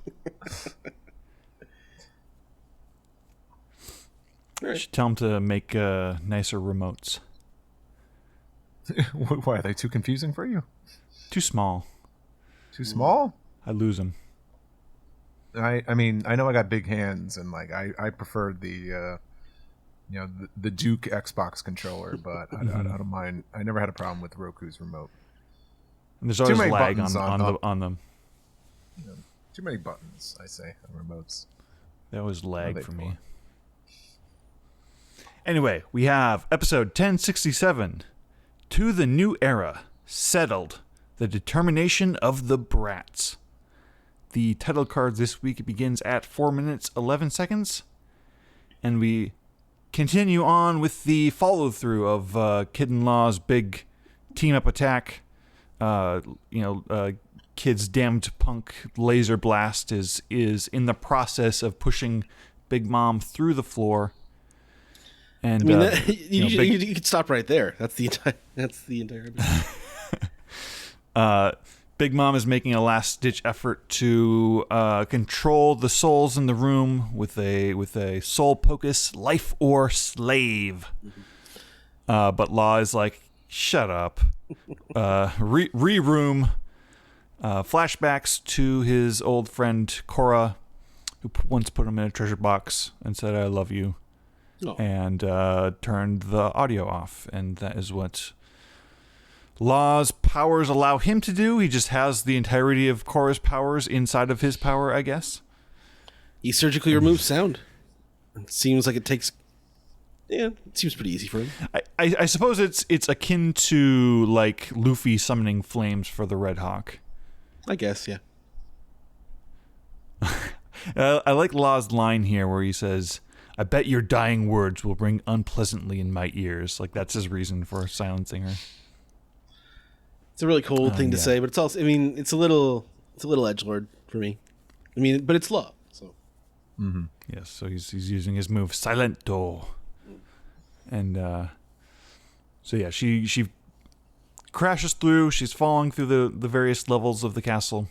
You should tell him to make nicer remotes.
Why, are they too confusing for you?
Too small.
Too small?
I lose them.
I mean, I know I got big hands, and like I prefer the the Duke Xbox controller, but I don't mind. I never had a problem with Roku's remote.
And there's always
many
lag
buttons
on them.
Too many buttons, I say, on remotes.
They always lag for me. Anyway, we have episode 1067, To the New Era, Settled, The Determination of the Brats. The title card this week begins at 4 minutes 11 seconds, and we continue on with the follow-through of Kid and Law's big team-up attack. Kid's damned punk laser blast is in the process of pushing Big Mom through the floor. And
I mean, you could stop right there. That's the entire episode.
Big Mom is making a last-ditch effort to control the souls in the room with a soul pocus, life or slave. But Law is like, shut up. Re-room. Flashbacks to his old friend Cora, who once put him in a treasure box and said, I love you. Oh. And turned the audio off. And that is what Law's powers allow him to do. He just has the entirety of Cora's powers inside of his power, I guess.
He surgically removes sound. It seems like it takes... Yeah, it seems pretty easy for him.
I suppose it's akin to like Luffy summoning flames for the Red Hawk.
I guess, yeah.
I like Law's line here where he says, I bet your dying words will ring unpleasantly in my ears. Like, that's his reason for silencing her.
It's a really cool thing to say, but it's also, I mean, it's a little edgelord for me. I mean, but it's law, so.
Mm-hmm.
Yes, so he's using his move, Silento. And, so yeah, she crashes through. She's falling through the various levels of the castle.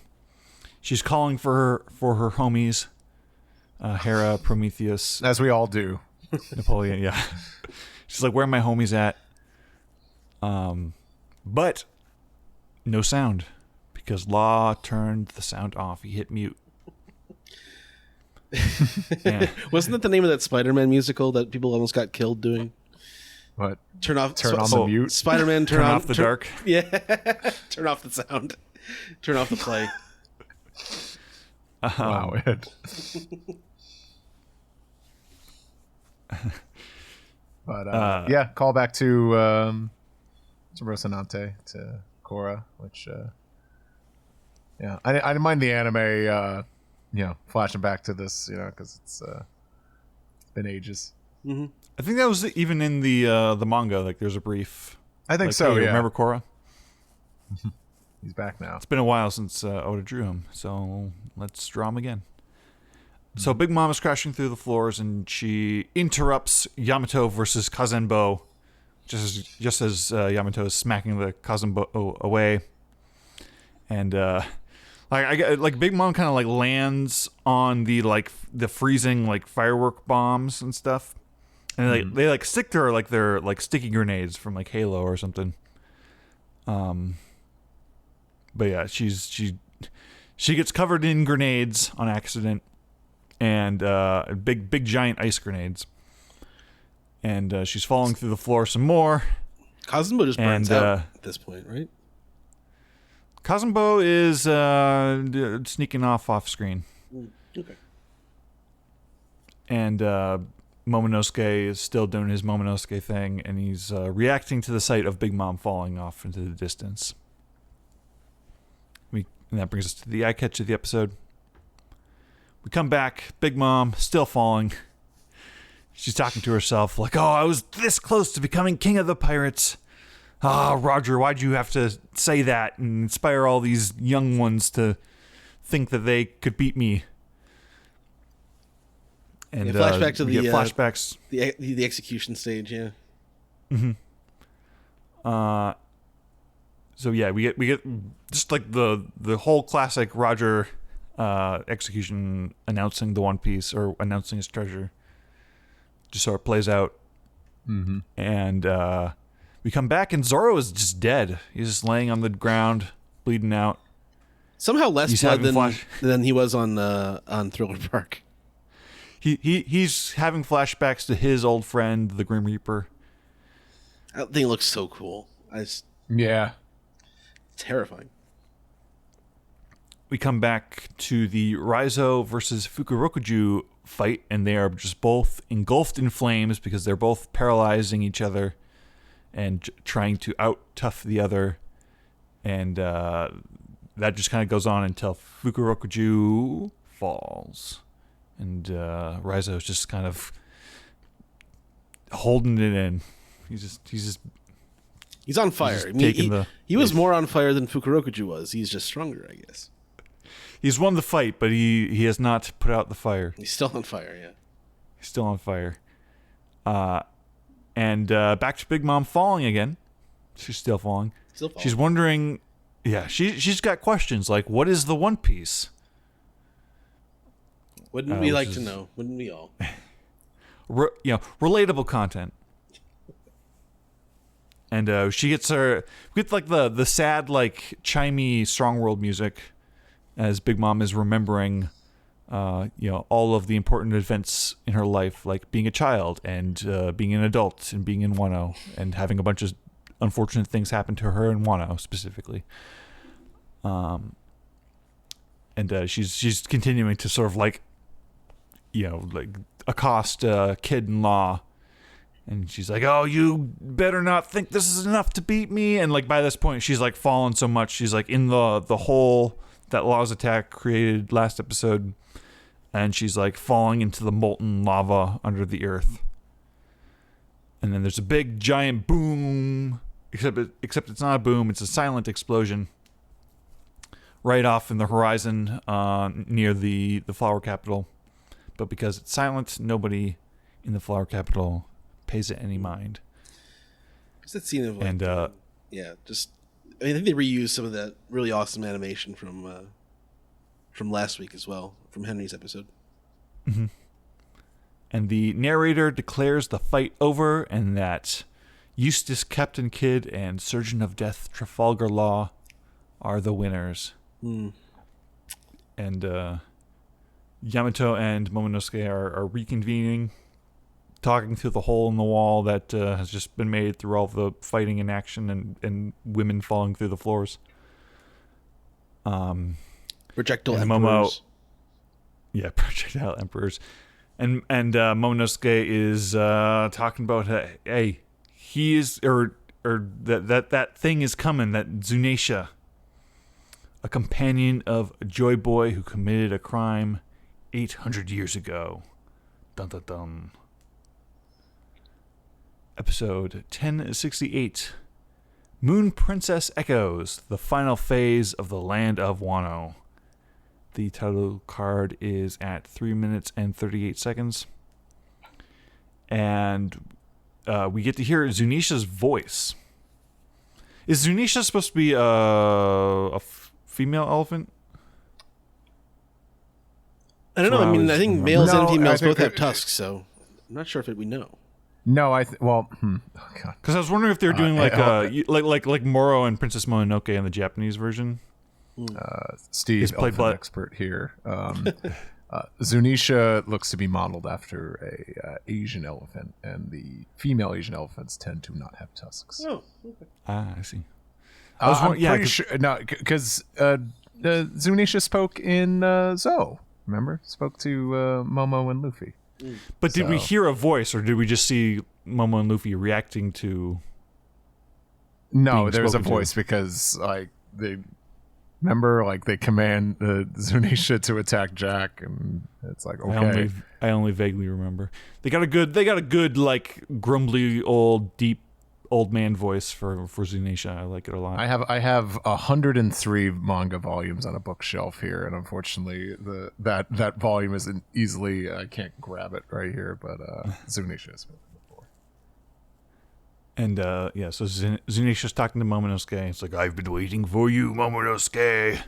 She's calling for her homies, Hera, Prometheus,
As we all do.
Napoleon. Yeah, she's like, "Where are my homies at?" But no sound because Law turned the sound off. He hit mute. Yeah.
Wasn't that the name of that Spider-Man musical that people almost got killed doing?
What?
Turn on
the mute.
Spider-Man,
Turn off the dark.
Yeah. Turn off the sound. Turn off the play.
Wow, Ed. But yeah, call back to Rocinante, to Korra, which yeah, I didn't mind the anime, flashing back to this, because it's been ages.
Mm-hmm.
I think that was even in the manga. Like, there's a brief.
I think
like,
so.
hey,
Yeah,
remember Korra?
He's back now.
It's been a while since Oda drew him, so let's draw him again. So Big Mom is crashing through the floors, and she interrupts Yamato versus Kazenbo, just as Yamato is smacking the Kazenbo away, and like Big Mom kind of like lands on the freezing like firework bombs and stuff, and they like stick to her like they're like sticky grenades from like Halo or something. But yeah, she gets covered in grenades on accident, and big giant ice grenades, and she's falling through the floor some more.
Kazenbo just burns out at this point, right?
Kazenbo is sneaking off screen.
Okay.
And Momonosuke is still doing his Momonosuke thing, and he's reacting to the sight of Big Mom falling off into the distance. And that brings us to the eye catch of the episode. We come back, Big Mom still falling. She's talking to herself like, "Oh, I was this close to becoming king of the pirates. Ah, Roger, why'd you have to say that and inspire all these young ones to think that they could beat me?" And
flashback to the
flashbacks.
The execution stage, yeah.
Mm-hmm. So yeah, we get just like the whole classic Roger execution, announcing the One Piece or announcing his treasure. Just sort of plays out, and we come back and Zoro is just dead. He's just laying on the ground, bleeding out.
Somehow less blood than he was on Thriller Bark.
He's having flashbacks to his old friend, the Grim Reaper.
That thing looks so cool.
Yeah.
Terrifying.
We come back to the Raizo versus Fukurokuju fight, and they are just both engulfed in flames because they're both paralyzing each other and trying to out-tough the other. And that just kind of goes on until Fukurokuju falls. And Raizo is just kind of holding it in.
He's on fire. I mean, he was more on fire than Fukurokuju was. He's just stronger, I guess.
He's won the fight, but he has not put out the fire.
He's still on fire, yeah.
He's still on fire. And back to Big Mom falling again. She's still falling. She's wondering, yeah, she's got questions like, what is the One Piece?
Wouldn't we like to know? Wouldn't we all?
Relatable content. And she gets like the sad, like, chimey Strong World music as Big Mom is remembering, all of the important events in her life, like being a child and being an adult and being in Wano and having a bunch of unfortunate things happen to her in Wano specifically. And she's continuing to sort of like accost kid-in-law. And she's like, "Oh, you better not think this is enough to beat me." And like by this point, she's like fallen so much, she's like in the hole that Law's attack created last episode. and she's like falling into the molten lava under the earth. And then there's a big giant boom, except it's not a boom, it's a silent explosion right off in the horizon near the flower capital. But because it's silent, nobody in the flower capital pays it any mind.
It's that scene of like,
and
I think they reused some of that really awesome animation from last week as well, from Henry's episode.
Mm-hmm. And the narrator declares the fight over, and that Eustace, Captain Kidd, and Surgeon of Death Trafalgar Law are the winners.
Mm.
And Yamato and Momonosuke are reconvening, talking through the hole in the wall that has just been made through all the fighting and action and women falling through the floors.
Projectile
and
emperors.
Projectile emperors. And Momonosuke is talking about, hey, he is, or that thing is coming, that Zunisha, a companion of a Joy Boy who committed a crime 800 years ago. Dun dun dun. Episode 1068. Moon Princess Echoes, the final phase of the Land of Wano. The title card is at 3 minutes and 38 seconds. And we get to hear Zunisha's voice. Is Zunisha supposed to be a female elephant?
I don't know. I mean, I think males and females both have
it,
tusks, so I'm not sure if we know.
No, oh God.
Because I was wondering if they were doing like Moro and Princess Mononoke in the Japanese version.
Steve, elephant expert here. Zunisha looks to be modeled after a Asian elephant, and the female Asian elephants tend to not have tusks.
Oh, okay.
I see.
I'm pretty sure. No, because Zunisha spoke in Zou. Remember, spoke to Momo and Luffy.
But did we hear a voice, or did we just see Momo and Luffy reacting to?
No, there's a voice because they command Zunisha to attack Jack, and it's like, okay.
I only vaguely remember. They got a good like grumbly deep old man voice for Zunisha. I like it a lot.
I have 103 manga volumes on a bookshelf here, and unfortunately that volume isn't easily. I can't grab it right here, but Zunisha has spoken before.
And so Zunisha's talking to Momonosuke. It's like, I've been waiting for you, Momonosuke.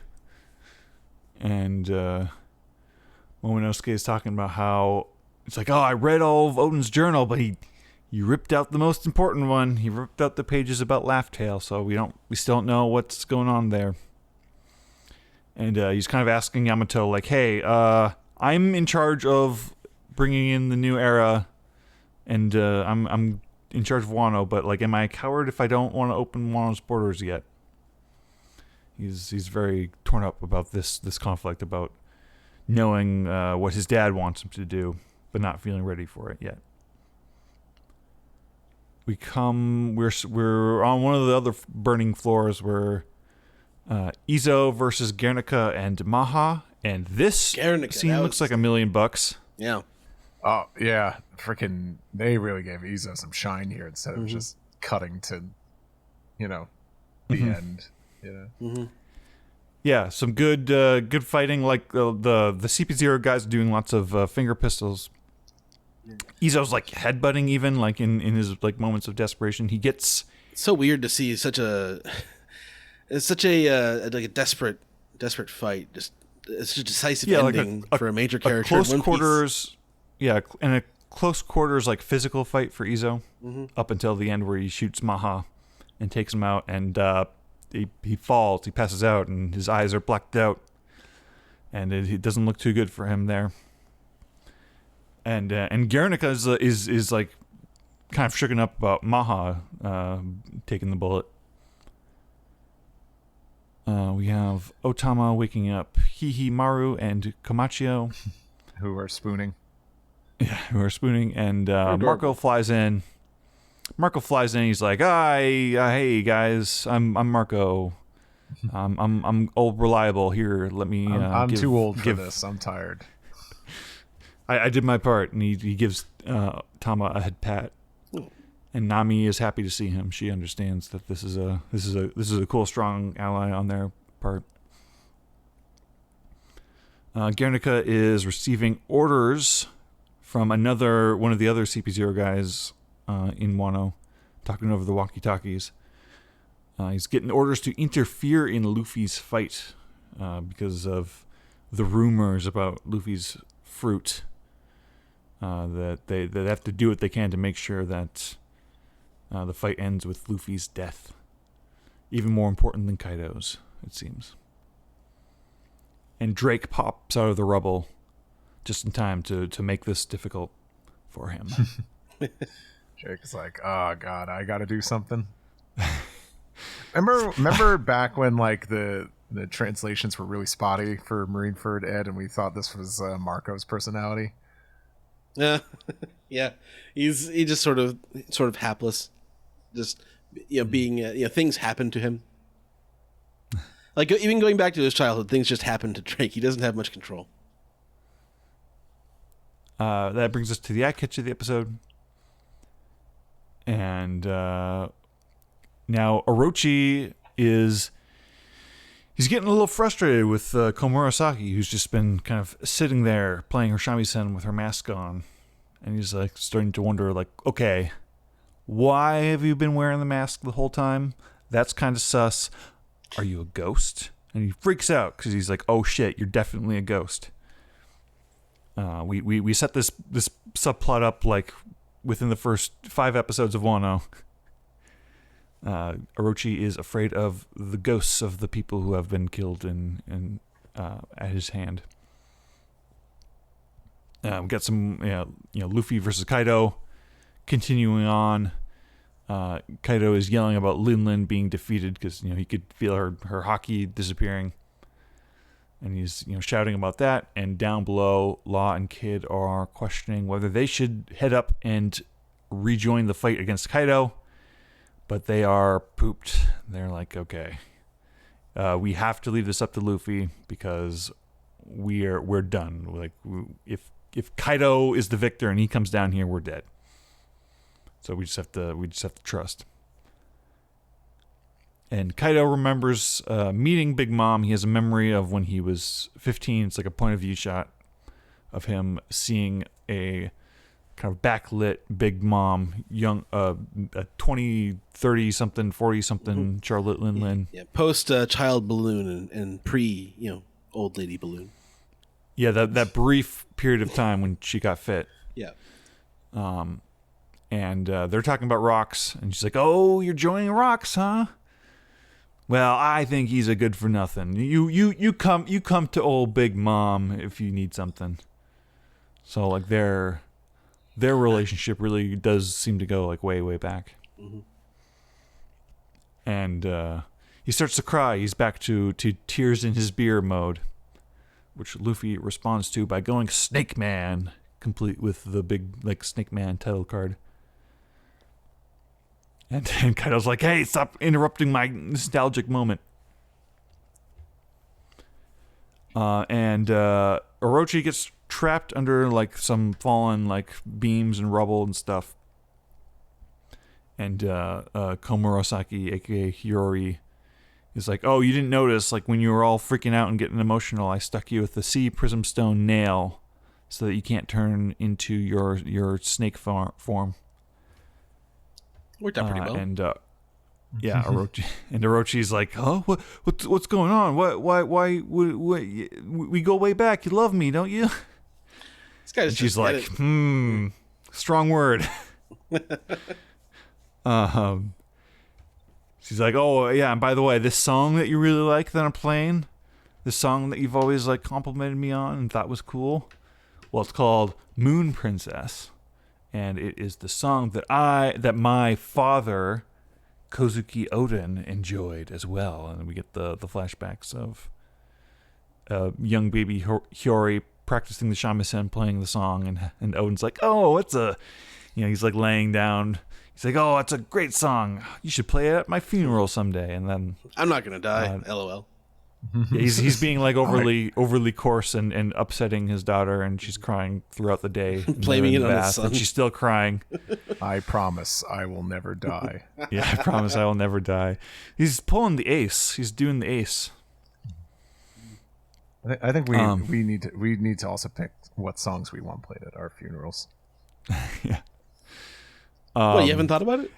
And Momonosuke is talking about how it's like, I read all of Odin's journal, but he ripped out the most important one. He ripped out the pages about Laugh-Tale, so we still don't know what's going on there. And he's kind of asking Yamato, like, hey, I'm in charge of bringing in the new era, and I'm in charge of Wano, but like, am I a coward if I don't want to open Wano's borders yet? He's very torn up about this conflict, about knowing what his dad wants him to do, but not feeling ready for it yet. We're on one of the other burning floors where Izo versus Guernica and Maha, and this scene looks like $1 million.
Yeah.
Oh yeah, freaking! They really gave Izo some shine here instead of just cutting to, the end.
Yeah, some good fighting. Like the CP0 guys doing lots of finger pistols. Izo's like headbutting, even like in his like moments of desperation. He gets.
It's so weird to see such a desperate fight. Just it's such a decisive ending for a major character.
Close quarters. Yeah, and a close quarters like physical fight for Izo up until the end where he shoots Maha and takes him out, and he falls, he passes out, and his eyes are blacked out, and it doesn't look too good for him there. And Guernica is like kind of shooken up about Maha taking the bullet. We have Otama waking up Hihimaru and Komachio,
who are spooning.
Yeah, who are spooning, and Marco flies in. He's like, hey guys, I'm Marco. I'm old reliable. Here, let me.
I'm too old for this. I'm tired.
I did my part, and he gives Tama a head pat. And Nami is happy to see him. She understands that this is a cool, strong ally on their part. Guernica is receiving orders from one of the other CP0 guys in Wano, talking over the walkie-talkies. He's getting orders to interfere in Luffy's fight because of the rumors about Luffy's fruit. That they have to do what they can to make sure that the fight ends with Luffy's death. Even more important than Kaido's, it seems. And Drake pops out of the rubble just in time to make this difficult for him.
Drake is like, oh god, I gotta do something. Remember back when like the translations were really spotty for Marineford Ed, and we thought this was Marco's personality.
Yeah, yeah. He's just sort of hapless. Just being things happen to him. Like even going back to his childhood, things just happen to Drake. He doesn't have much control.
That brings us to the eye catch of the episode, and now Orochi he's getting a little frustrated with Komurasaki, who's just been kind of sitting there playing her shamisen with her mask on. And he's like starting to wonder, like, okay, why have you been wearing the mask the whole time? That's kind of sus. Are you a ghost? And he freaks out because he's like, oh shit, you're definitely a ghost. We set this subplot up like within the first 5 episodes of Wano. Orochi is afraid of the ghosts of the people who have been killed at his hand. We got some, Luffy versus Kaido continuing on. Kaido is yelling about Lin being defeated because he could feel her hockey disappearing, and he's shouting about that. And down below, Law and Kid are questioning whether they should head up and rejoin the fight against Kaido. But they are pooped. They're like, okay, we have to leave this up to Luffy because we're done. Like, if Kaido is the victor and he comes down here, we're dead. So we just have to trust. And Kaido remembers meeting Big Mom. He has a memory of when he was 15. It's like a point of view shot of him seeing a kind of backlit Big Mom, young, a 20, 30 something, 40 something Charlotte Lin.
Yeah. Post child balloon and pre old lady balloon.
Yeah, that brief period of time when she got fit.
Yeah.
And they're talking about Rocks, and she's like, "Oh, you're joining Rocks, huh? Well, I think he's a good for nothing. You come to old Big Mom if you need something." So like their relationship really does seem to go like way back. Mm-hmm. And he starts to cry. He's back to tears in his beer mode, which Luffy responds to by going Snake Man, complete with the big like Snake Man title card. And Kaido's like, "Hey, stop interrupting my nostalgic moment." And Orochi gets trapped under like some fallen like beams and rubble and stuff. And Komurasaki, aka Hiyori, is like, "Oh, you didn't notice? Like when you were all freaking out and getting emotional, I stuck you with the Sea Prism Stone nail, so that you can't turn into your snake form."
Worked out pretty well.
And yeah, Orochi's like, "Oh, what's going on? Why we go way back? You love me, don't you?"
This guy's
and she's like, strong word. She's like, "Oh yeah, and by the way, this song that you really like that I'm playing, this song that you've always like complimented me on and thought was cool, well, it's called Moon Princess. And it is the song that my father, Kozuki Odin, enjoyed as well." And we get the flashbacks of young baby Hiyori practicing the shamisen, playing the song, and Odin's like, "Oh, it's a," he's like laying down. He's like, "Oh, it's a great song. You should play it at my funeral someday." And then
I'm not gonna die. LOL.
Yeah, he's being like overly coarse and upsetting his daughter, and she's crying throughout the day,
Blaming it on the
bath,
sun.
and she's still crying.
I promise I will never die.
Yeah, I promise I will never die. He's pulling the ace. He's doing the ace.
I think we need to also pick what songs we want played at our funerals.
Yeah.
What, you haven't thought about it?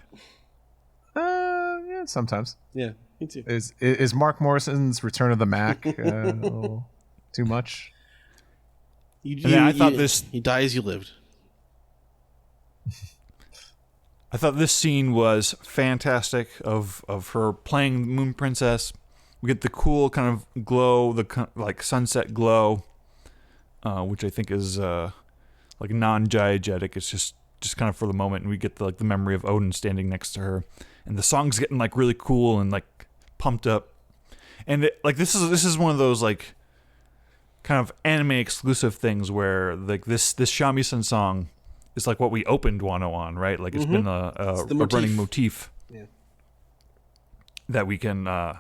Yeah, sometimes.
Yeah, me too.
Is Mark Morrison's Return of the Mac a little too much?
I thought this.
You die as you lived.
I thought this scene was fantastic of her playing Moon Princess. We get the cool kind of glow, like sunset glow, which I think is like non-diegetic. It's just kind of for the moment, and we get the memory of Odin standing next to her, and the song's getting like really cool and like pumped up, and this is one of those like kind of anime exclusive things where like this shamisen song is like what we opened Wano on, right? Like it's been a running motif that we can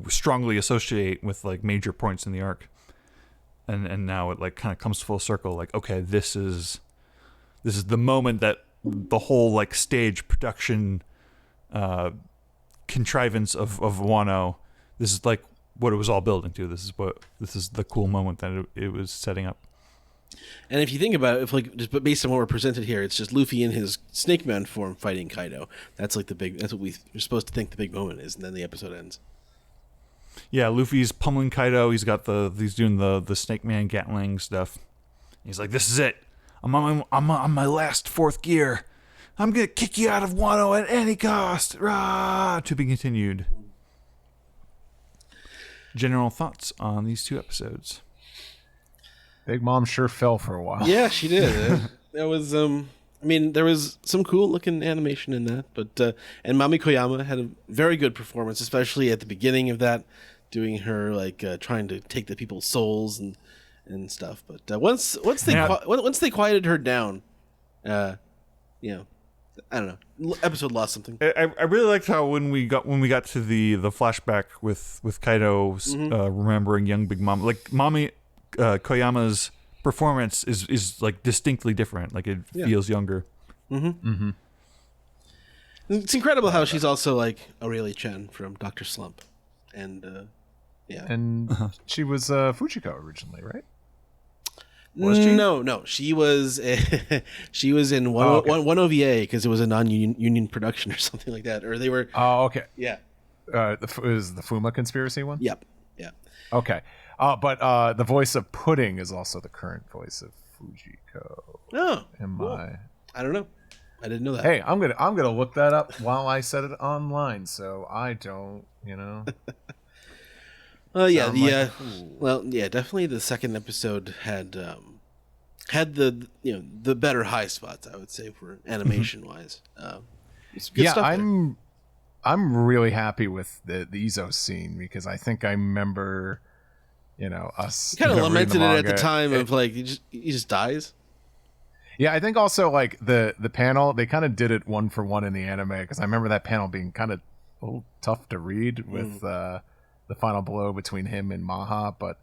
strongly associate with like major points in the arc, and now it like kind of comes full circle. Like, okay, this is the moment that the whole like stage production contrivance of Wano, this is like what it was all building to. This is the cool moment that it was setting up.
And if you think about it, if like just based on what we're presented here, it's just Luffy in his Snake Man form fighting Kaido. That's like that's what we're supposed to think the big moment is, and then the episode ends.
Yeah, Luffy's pummeling Kaido. He's doing the Snake Man Gatling stuff. He's like, this is it. I'm on my last fourth gear. I'm gonna kick you out of Wano at any cost. Rah! To be continued. General thoughts on these two episodes?
Big Mom sure fell for a while.
Yeah, she did. That was there was some cool looking animation in that, but and Mami Koyama had a very good performance, especially at the beginning of that, doing her like trying to take the people's souls and stuff. But once they quieted her down, I don't know, episode lost something.
I really liked how when we got to the flashback with Kaido remembering young Big Mom, like Mami Koyama's performance is like distinctly different. Like it feels younger.
It's incredible how she's also like Aurelia Chen from Dr. Slump, and
and she was Fujiko originally, right? Was she?
No. She was she was in one OVA because it was a non-union production or something like that, or they were.
Oh, okay.
Yeah.
Is the Fuma conspiracy one?
Yep. Yeah.
Okay. But the voice of Pudding is also the current voice of Fujiko.
Oh. I don't know. I didn't know that.
Hey, I'm gonna look that up while I set it online, so I don't,
definitely the second episode had the better high spots, I would say, for animation wise.
I'm really happy with the Izo scene because I think I remember, us
kind of lamented it at the time of like he just dies.
Yeah, I think also like the panel, they kind of did it one for one in the anime because I remember that panel being kind of a little tough to read with the final blow between him and Maha, but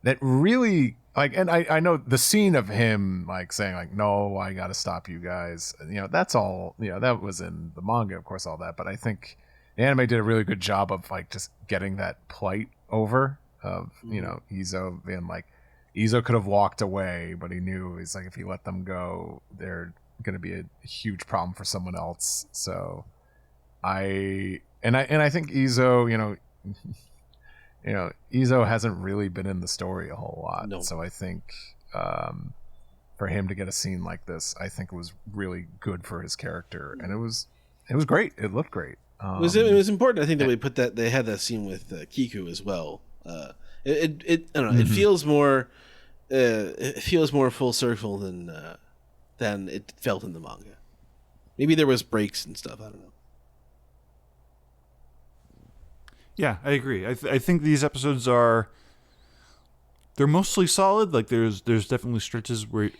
that really like, and I know the scene of him like saying like, no, I got to stop you guys. That's all, that was in the manga, of course, all that. But I think the anime did a really good job of like just getting that plight over of, Izo being like, Izo could have walked away, but he knew he's like, if he let them go, they're going to be a huge problem for someone else. So I think Izo, Izo hasn't really been in the story a whole lot. No. So I think for him to get a scene like this, I think it was really good for his character, and it was great. It looked great.
It was important. I think that they had that scene with Kiku as well. I don't know. It feels more. It feels more full circle than it felt in the manga. Maybe there was breaks and stuff. I don't know.
Yeah, I agree. I think these episodes they're mostly solid. Like there's definitely stretches where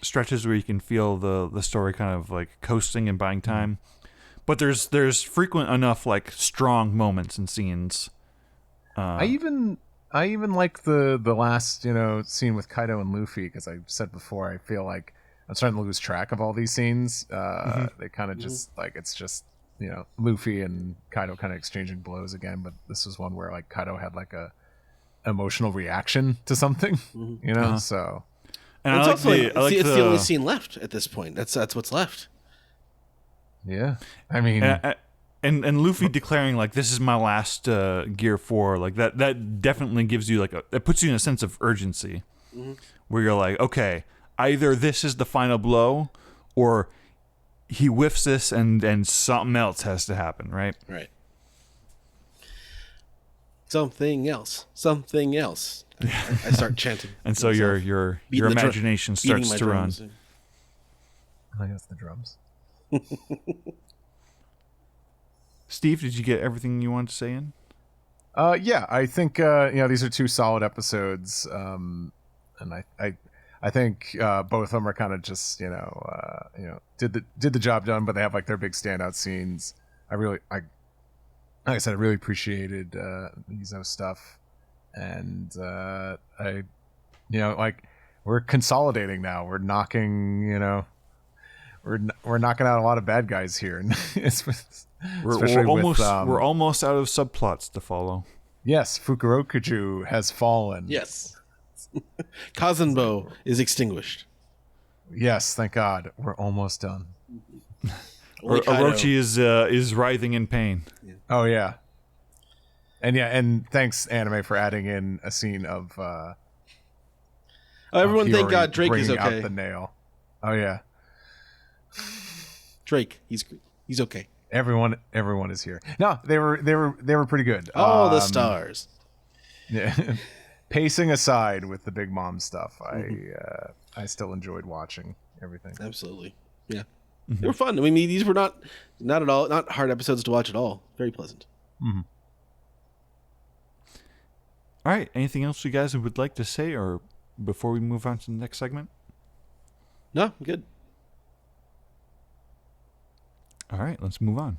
you can feel the story kind of like coasting and buying time, but there's frequent enough like strong moments and scenes.
I even like the last scene with Kaido and Luffy, because I said before I feel like I'm starting to lose track of all these scenes. They kind of just like it's just Luffy and Kaido kind of exchanging blows again, but this was one where like Kaido had like a emotional reaction to something, so.
And it's also it's the only scene left at this point. That's what's left.
Yeah, I mean,
and Luffy declaring like this is my last Gear 4, like that definitely gives you like it puts you in a sense of urgency, where you're like, okay, either this is the final blow, or he whiffs this and something else has to happen, right?
Right. Something else. I start chanting,
and so your imagination starts to run.
I guess the drums.
Steve, did you get everything you wanted to say in?
Yeah, I think these are two solid episodes, and I think both of them are kind of just did the job done, but they have like their big standout scenes. Like I said, I really appreciated Mizo's stuff, and we're consolidating now. We're knocking we're knocking out a lot of bad guys here, and
we're almost out of subplots to follow.
Yes, Fukurokuju has fallen.
Yes, Kazenbo is extinguished.
Yes, thank God, we're almost done.
Orochi is writhing in pain.
Yeah.
Oh yeah, and thanks Anime for adding in a scene of.
Everyone, thank God Drake is okay.
Out the nail. Oh yeah.
Drake, he's okay.
Everyone is here. No, they were pretty good.
All the stars.
Yeah. Pacing aside with the Big Mom stuff, I still enjoyed watching everything.
Absolutely. Yeah. They were fun. I mean, these were not at all not hard episodes to watch at all. Very pleasant.
Mm-hmm. All right. Anything else you guys would like to say, or before we move on to the next segment?
No, I'm good.
All right, let's move on.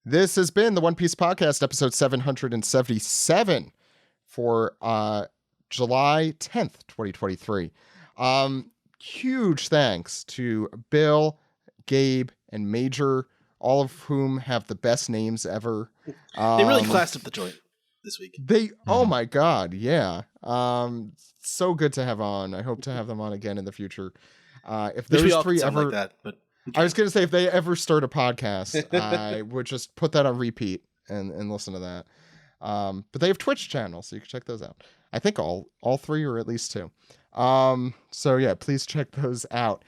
This has been the One Piece Podcast, episode 777 for July 10th, 2023. Huge thanks to Bill, Gabe, and Major, all of whom have the best names ever.
They really classed up the joint this week.
Oh my God, yeah. So good to have on. I hope to have them on again in the future. If those three ever,
like that, but
I was gonna say if they ever start a podcast, I would just put that on repeat and listen to that. But they have Twitch channels, so you can check those out. I think all three, or at least two. So yeah, please check those out.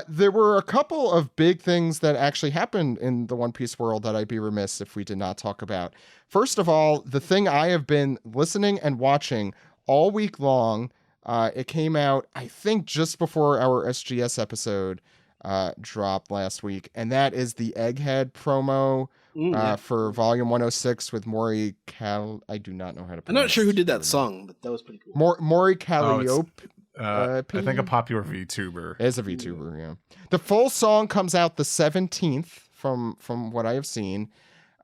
There were a couple of big things that actually happened in the One Piece world that I'd be remiss if we did not talk about. First of all, the thing I have been listening and watching all week long, it came out, I think, just before our SGS episode dropped last week, and that is the Egghead promo for Volume 106 with Mori I do not know how to pronounce it.
I'm not sure who did that song, but that was pretty cool.
Mori Calliope.
I think a popular VTuber.
It is a VTuber, yeah. The full song comes out the 17th from what I have seen,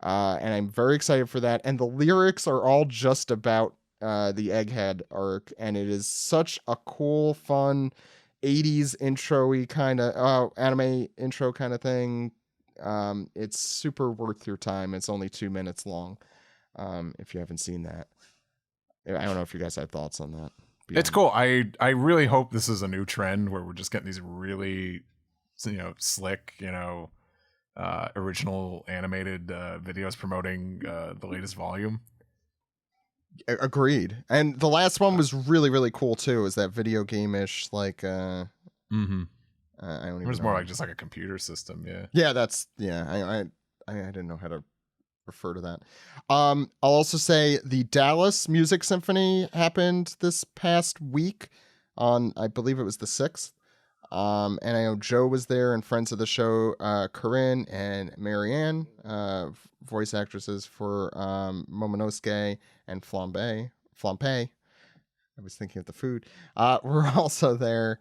and I'm very excited for that. And the lyrics are all just about the Egghead arc, and it is such a cool, fun 80s intro-y kind of anime intro kind of thing. It's super worth your time. It's only 2 minutes long. If you haven't seen that, I don't know if you guys have thoughts on that.
It's cool. I really hope this is a new trend where we're just getting these really slick original animated videos promoting the latest volume.
Agreed. And the last one was really, really cool too. Is that video game-ish, like I don't even
It was
know.
more like just like a computer system, yeah.
Yeah, I didn't know how to refer to that. I'll also say the Dallas Music Symphony happened this past week on, I believe it was the 6th. And I know Joe was there, and friends of the show, Corinne and Marianne, voice actresses for Momonosuke and Flambe. I was thinking of the food. We're also there.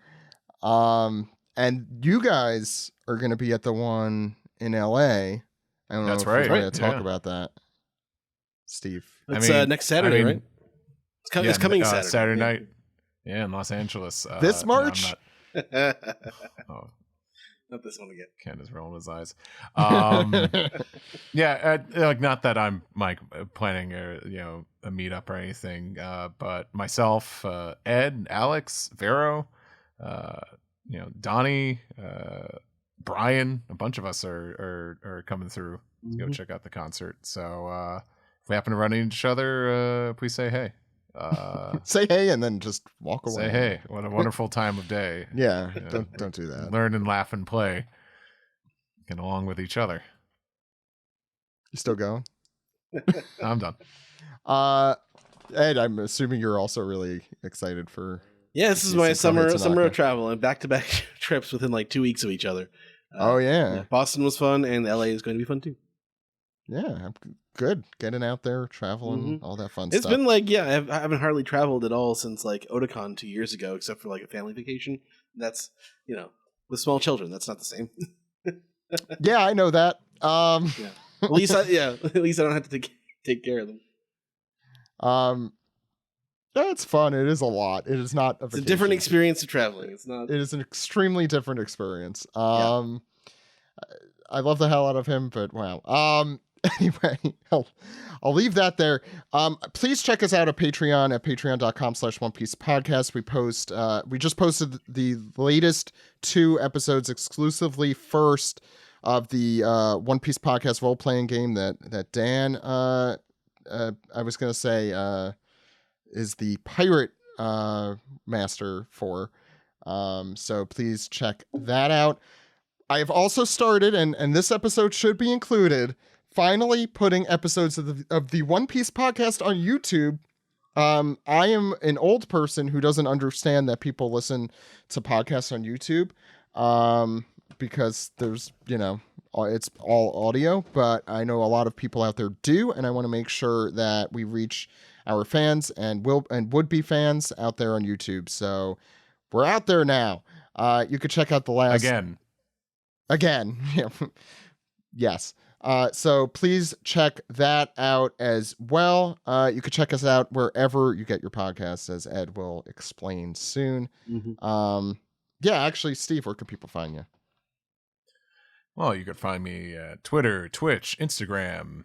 And you guys are going to be at the one in LA. I don't
That's
know if
right.
we want to talk
Yeah.
about that, Steve.
It's
I mean-
next Saturday,
I mean,
right? It's coming Saturday.
Saturday night. Yeah, in Los Angeles.
This
no, I'm
March?
not-
Not
oh,
this one again.
Ken is rolling his eyes. Yeah, like not that I'm like planning a meetup or anything, but myself, Ed, Alex, Vero, Donnie, Brian, a bunch of us are coming through to go check out the concert. So if we happen to run into each other, please say hey.
Say hey and then just walk away.
Say hey. What a wonderful time of day.
Yeah, don't do that.
Learn and laugh and play. Get along with each other.
You still going?
I'm done.
Ed, I'm assuming you're also really excited for.
Yeah, this is
see
my
some Koei
summer
Tanaka.
of travel and back-to-back trips within like 2 weeks of each other.
Oh yeah.
Boston was fun, and LA is going to be fun too.
Yeah, I'm good. Getting out there, traveling, all that fun stuff.
It's been like, yeah, I haven't hardly traveled at all since like Otakon 2 years ago, except for like a family vacation. That's, with small children, that's not the same.
Yeah, I know that.
Yeah. At least I don't have to take care of them.
Yeah, it's fun. It is a lot. It is not a
It's a different
vacation.
experience of traveling. It's not.
It is an extremely different experience. I love the hell out of him, but wow. Anyway, I'll leave that there. Please check us out at Patreon at patreon.com/OnePiecePodcast. We just posted the latest 2 episodes exclusively first of the One Piece podcast role-playing game that Dan, I was going to say, is the pirate master for. So please check that out. I have also started, and this episode should be included, finally putting episodes of the One Piece podcast on YouTube. I am an old person who doesn't understand that people listen to podcasts on YouTube, because there's, it's all audio, but I know a lot of people out there do, and I want to make sure that we reach our fans and would-be fans out there on YouTube. So we're out there now. You could check out the last... Again. Yeah. Yes. So please check that out as well. You could check us out wherever you get your podcasts, as Ed will explain soon. Yeah, actually, Steve, where can people find you?
Well, you could find me at Twitter, Twitch, Instagram,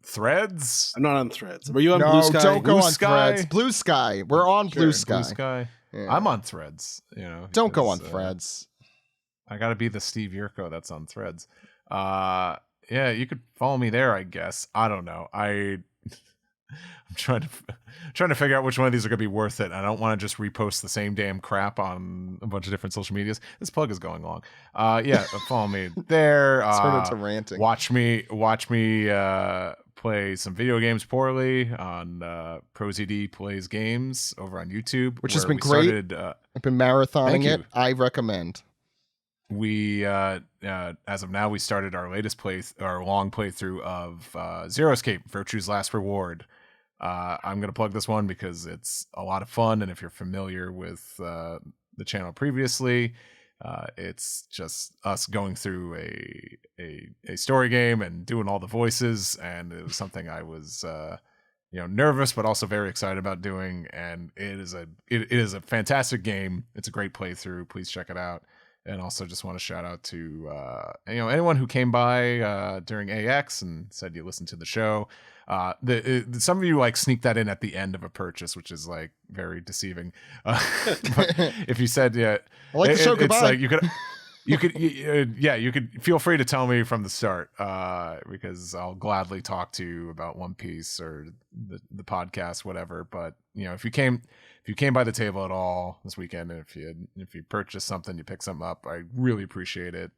Threads.
I'm not on Threads. Were you on
No,
Blue Sky?
don't go
Blue
on
Sky?
Threads. Blue Sky. We're on Blue Sky.
Blue Sky.
Yeah.
I'm on Threads.
Don't go on
because,
Threads.
I got to be the Steve Yurko that's on Threads. Yeah, you could follow me there, I guess. I don't know. I'm trying to figure out which one of these are going to be worth it. I don't want to just repost the same damn crap on a bunch of different social medias. This plug is going long. Yeah, follow me there.
Turn into ranting.
Watch me play some video games poorly on ProZD Plays Games over on YouTube,
Which has
where
been
we
great.
started,
I've been marathoning
Thank
it.
you.
I recommend.
We as of now, we started our latest our long playthrough of Zero Escape: Virtue's Last Reward. I'm gonna plug this one because it's a lot of fun, and if you're familiar with the channel previously, it's just us going through a story game and doing all the voices, and it was something I was nervous but also very excited about doing, and it is a fantastic game. It's a great playthrough. Please check it out. And also just want to shout out to anyone who came by during AX and said you listened to the show. Some of you like sneak that in at the end of a purchase, which is like very deceiving. But if you said
I like the show. Goodbye.
It's like you could feel free to tell me from the start, because I'll gladly talk to you about One Piece or the podcast, whatever. But if you came by the table at all this weekend, and if you purchased something, you picked something up, I really appreciate it.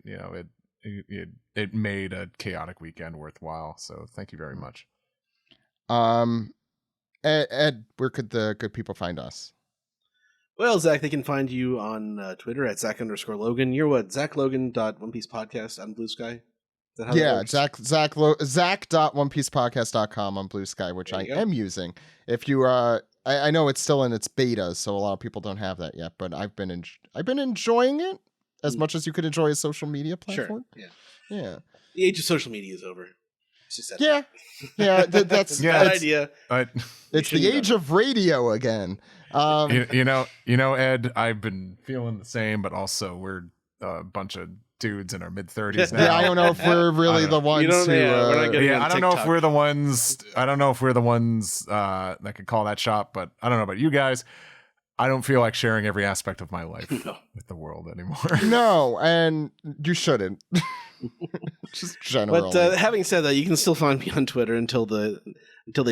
It made a chaotic weekend worthwhile. So thank you very much.
Ed, where could the good people find us?
Well, Zach, they can find you on Twitter at Zach_Logan. You're what? ZachLogan.OnePiecePodcast on Blue Sky? Is that how that works?
Zach.OnePiecePodcast.com on Blue Sky, which I am using. If you I know it's still in its beta, so a lot of people don't have that yet, but I've been enjoying it. as much as you could enjoy a social media platform.
Sure.
Yeah.
The age of social media is over. It's just that.
Yeah. That's
Bad idea.
It's the age of radio again.
You know, Ed, I've been feeling the same, but also we're a bunch of dudes in our mid-30s now.
Yeah, I don't know if we're really the ones who.
I don't know if we're the ones. I don't know if we're the ones that could call that shot. But I don't know about you guys. I don't feel like sharing every aspect of my life with the world anymore.
No, and you shouldn't. Just generally.
But having said that, you can still find me on Twitter until they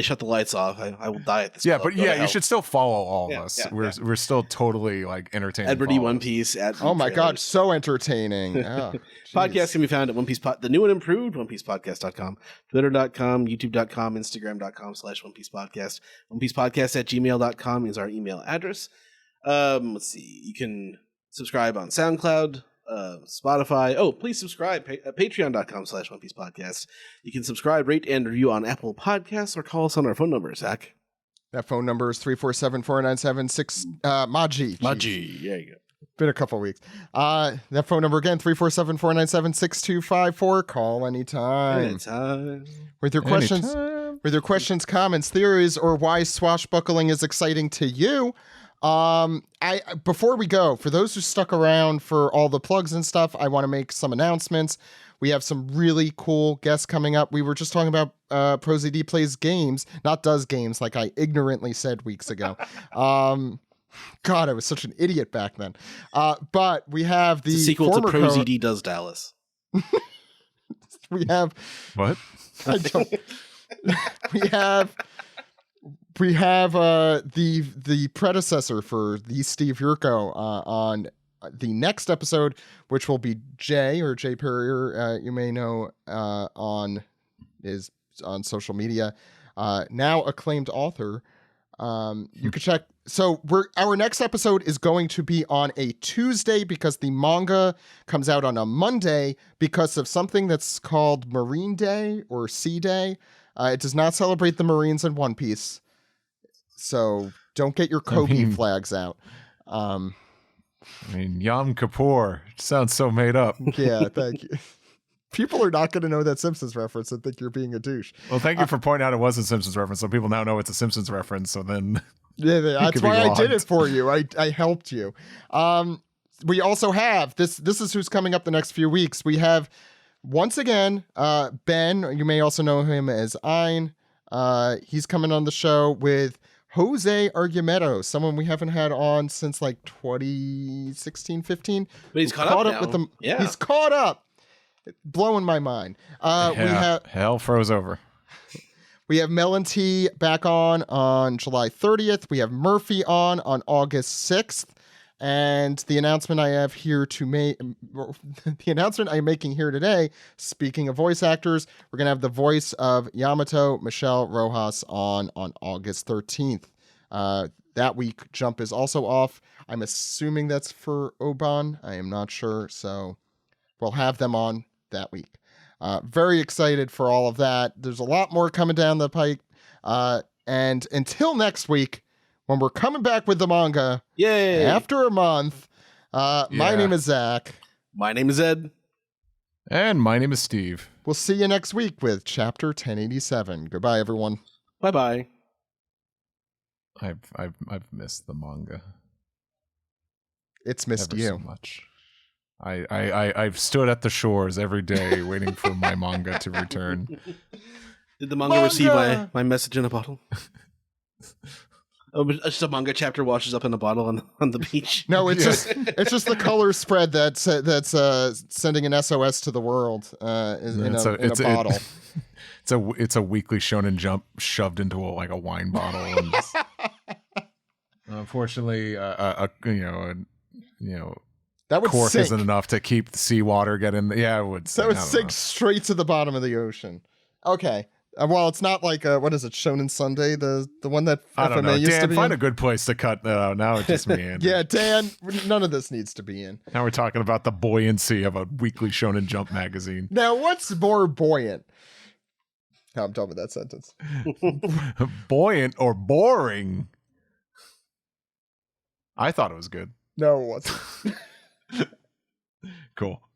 shut the lights off. I will die at this.
Yeah,
club.
but you should still follow all of us.
Yeah,
we're still totally like entertaining.
Edward E. One Piece.
Oh my God, so entertaining. Oh,
podcast can be found at One Piece the new and improved OnePiecePodcast.com, Twitter.com, YouTube.com, Instagram.com/One Piece Podcast. OnePiecePodcast@gmail.com is our email address. Let's see. You can subscribe on SoundCloud, Spotify. Oh, please subscribe at patreon.com/One Piece Podcast. You can subscribe, rate, and review on Apple Podcasts or call us on our phone number, Zach.
That phone number is 347-497-6 Maji.
Maji, there you go.
Been a couple weeks. That phone number again, 347-497-6254. Call anytime. With your questions, comments, theories, or why swashbuckling is exciting to you. Before we go, for those who stuck around for all the plugs and stuff, I want to make some announcements. We have some really cool guests coming up. We were just talking about ProZD plays games, not does games, like I ignorantly said weeks ago. God, I was such an idiot back then. But we have the
sequel to ProZD Does Dallas.
We have
what?
I don't. We have the predecessor for the Steve Yurko on the next episode, which will be Jay Perrier. You may know on social media. Now acclaimed author. You can check. So our next episode is going to be on a Tuesday because the manga comes out on a Monday because of something that's called Marine Day or Sea Day. It does not celebrate the Marines in One Piece. So don't get your Kobe flags out.
I mean, Yom Kippur sounds so made up.
Yeah, thank you. People are not going to know that Simpsons reference and think you're being a douche.
Well, thank you for pointing out it was a Simpsons reference, so people now know it's a Simpsons reference. So then,
that's why I did it for you. I helped you. We also have this. This is who's coming up the next few weeks. We have once again Ben. You may also know him as Ein. He's coming on the show with Jose Argumero, someone we haven't had on since like 2016, 15.
But he's caught up
with them. Yeah. He's caught up. Blowing my mind. We have
hell froze over.
We have Mel and T back on July 30th. We have Murphy on August 6th. And the announcement I have here to make, the announcement I'm making here today, speaking of voice actors, we're going to have the voice of Yamato, Michelle Rojas on August 13th. That week, Jump is also off. I'm assuming that's for Oban. I am not sure. So we'll have them on that week. Very excited for all of that. There's a lot more coming down the pike. And until next week, when we're coming back with the manga,
yay!
After a month, my name is Zach.
My name is Ed.
And my name is Steve.
We'll see you next week with Chapter 1087. Goodbye, everyone.
Bye-bye.
I've missed the manga.
It's missed
ever
you
so much. I've stood at the shores every day waiting for my manga to return.
Did the manga receive my message in a bottle? Oh, just a manga chapter washes up in a bottle on the beach.
No, it's just the color spread that's sending an SOS to the world in a bottle.
It's a weekly Shonen Jump shoved into a wine bottle. And unfortunately, that would cork
sink.
Isn't enough to keep the seawater getting. Yeah, it would.
That would sink straight to the bottom of the ocean. Okay. Well, it's not like what is it, Shonen Sunday, the one that FMA used to be.
Find a good place to cut that out. Now it's just me.
Yeah, Dan, none of this needs to be in.
Now we're talking about the buoyancy of a weekly Shonen Jump magazine.
Now, what's more buoyant? No, I'm done with that sentence.
Buoyant or boring? I thought it was good.
No, it wasn't.
Cool.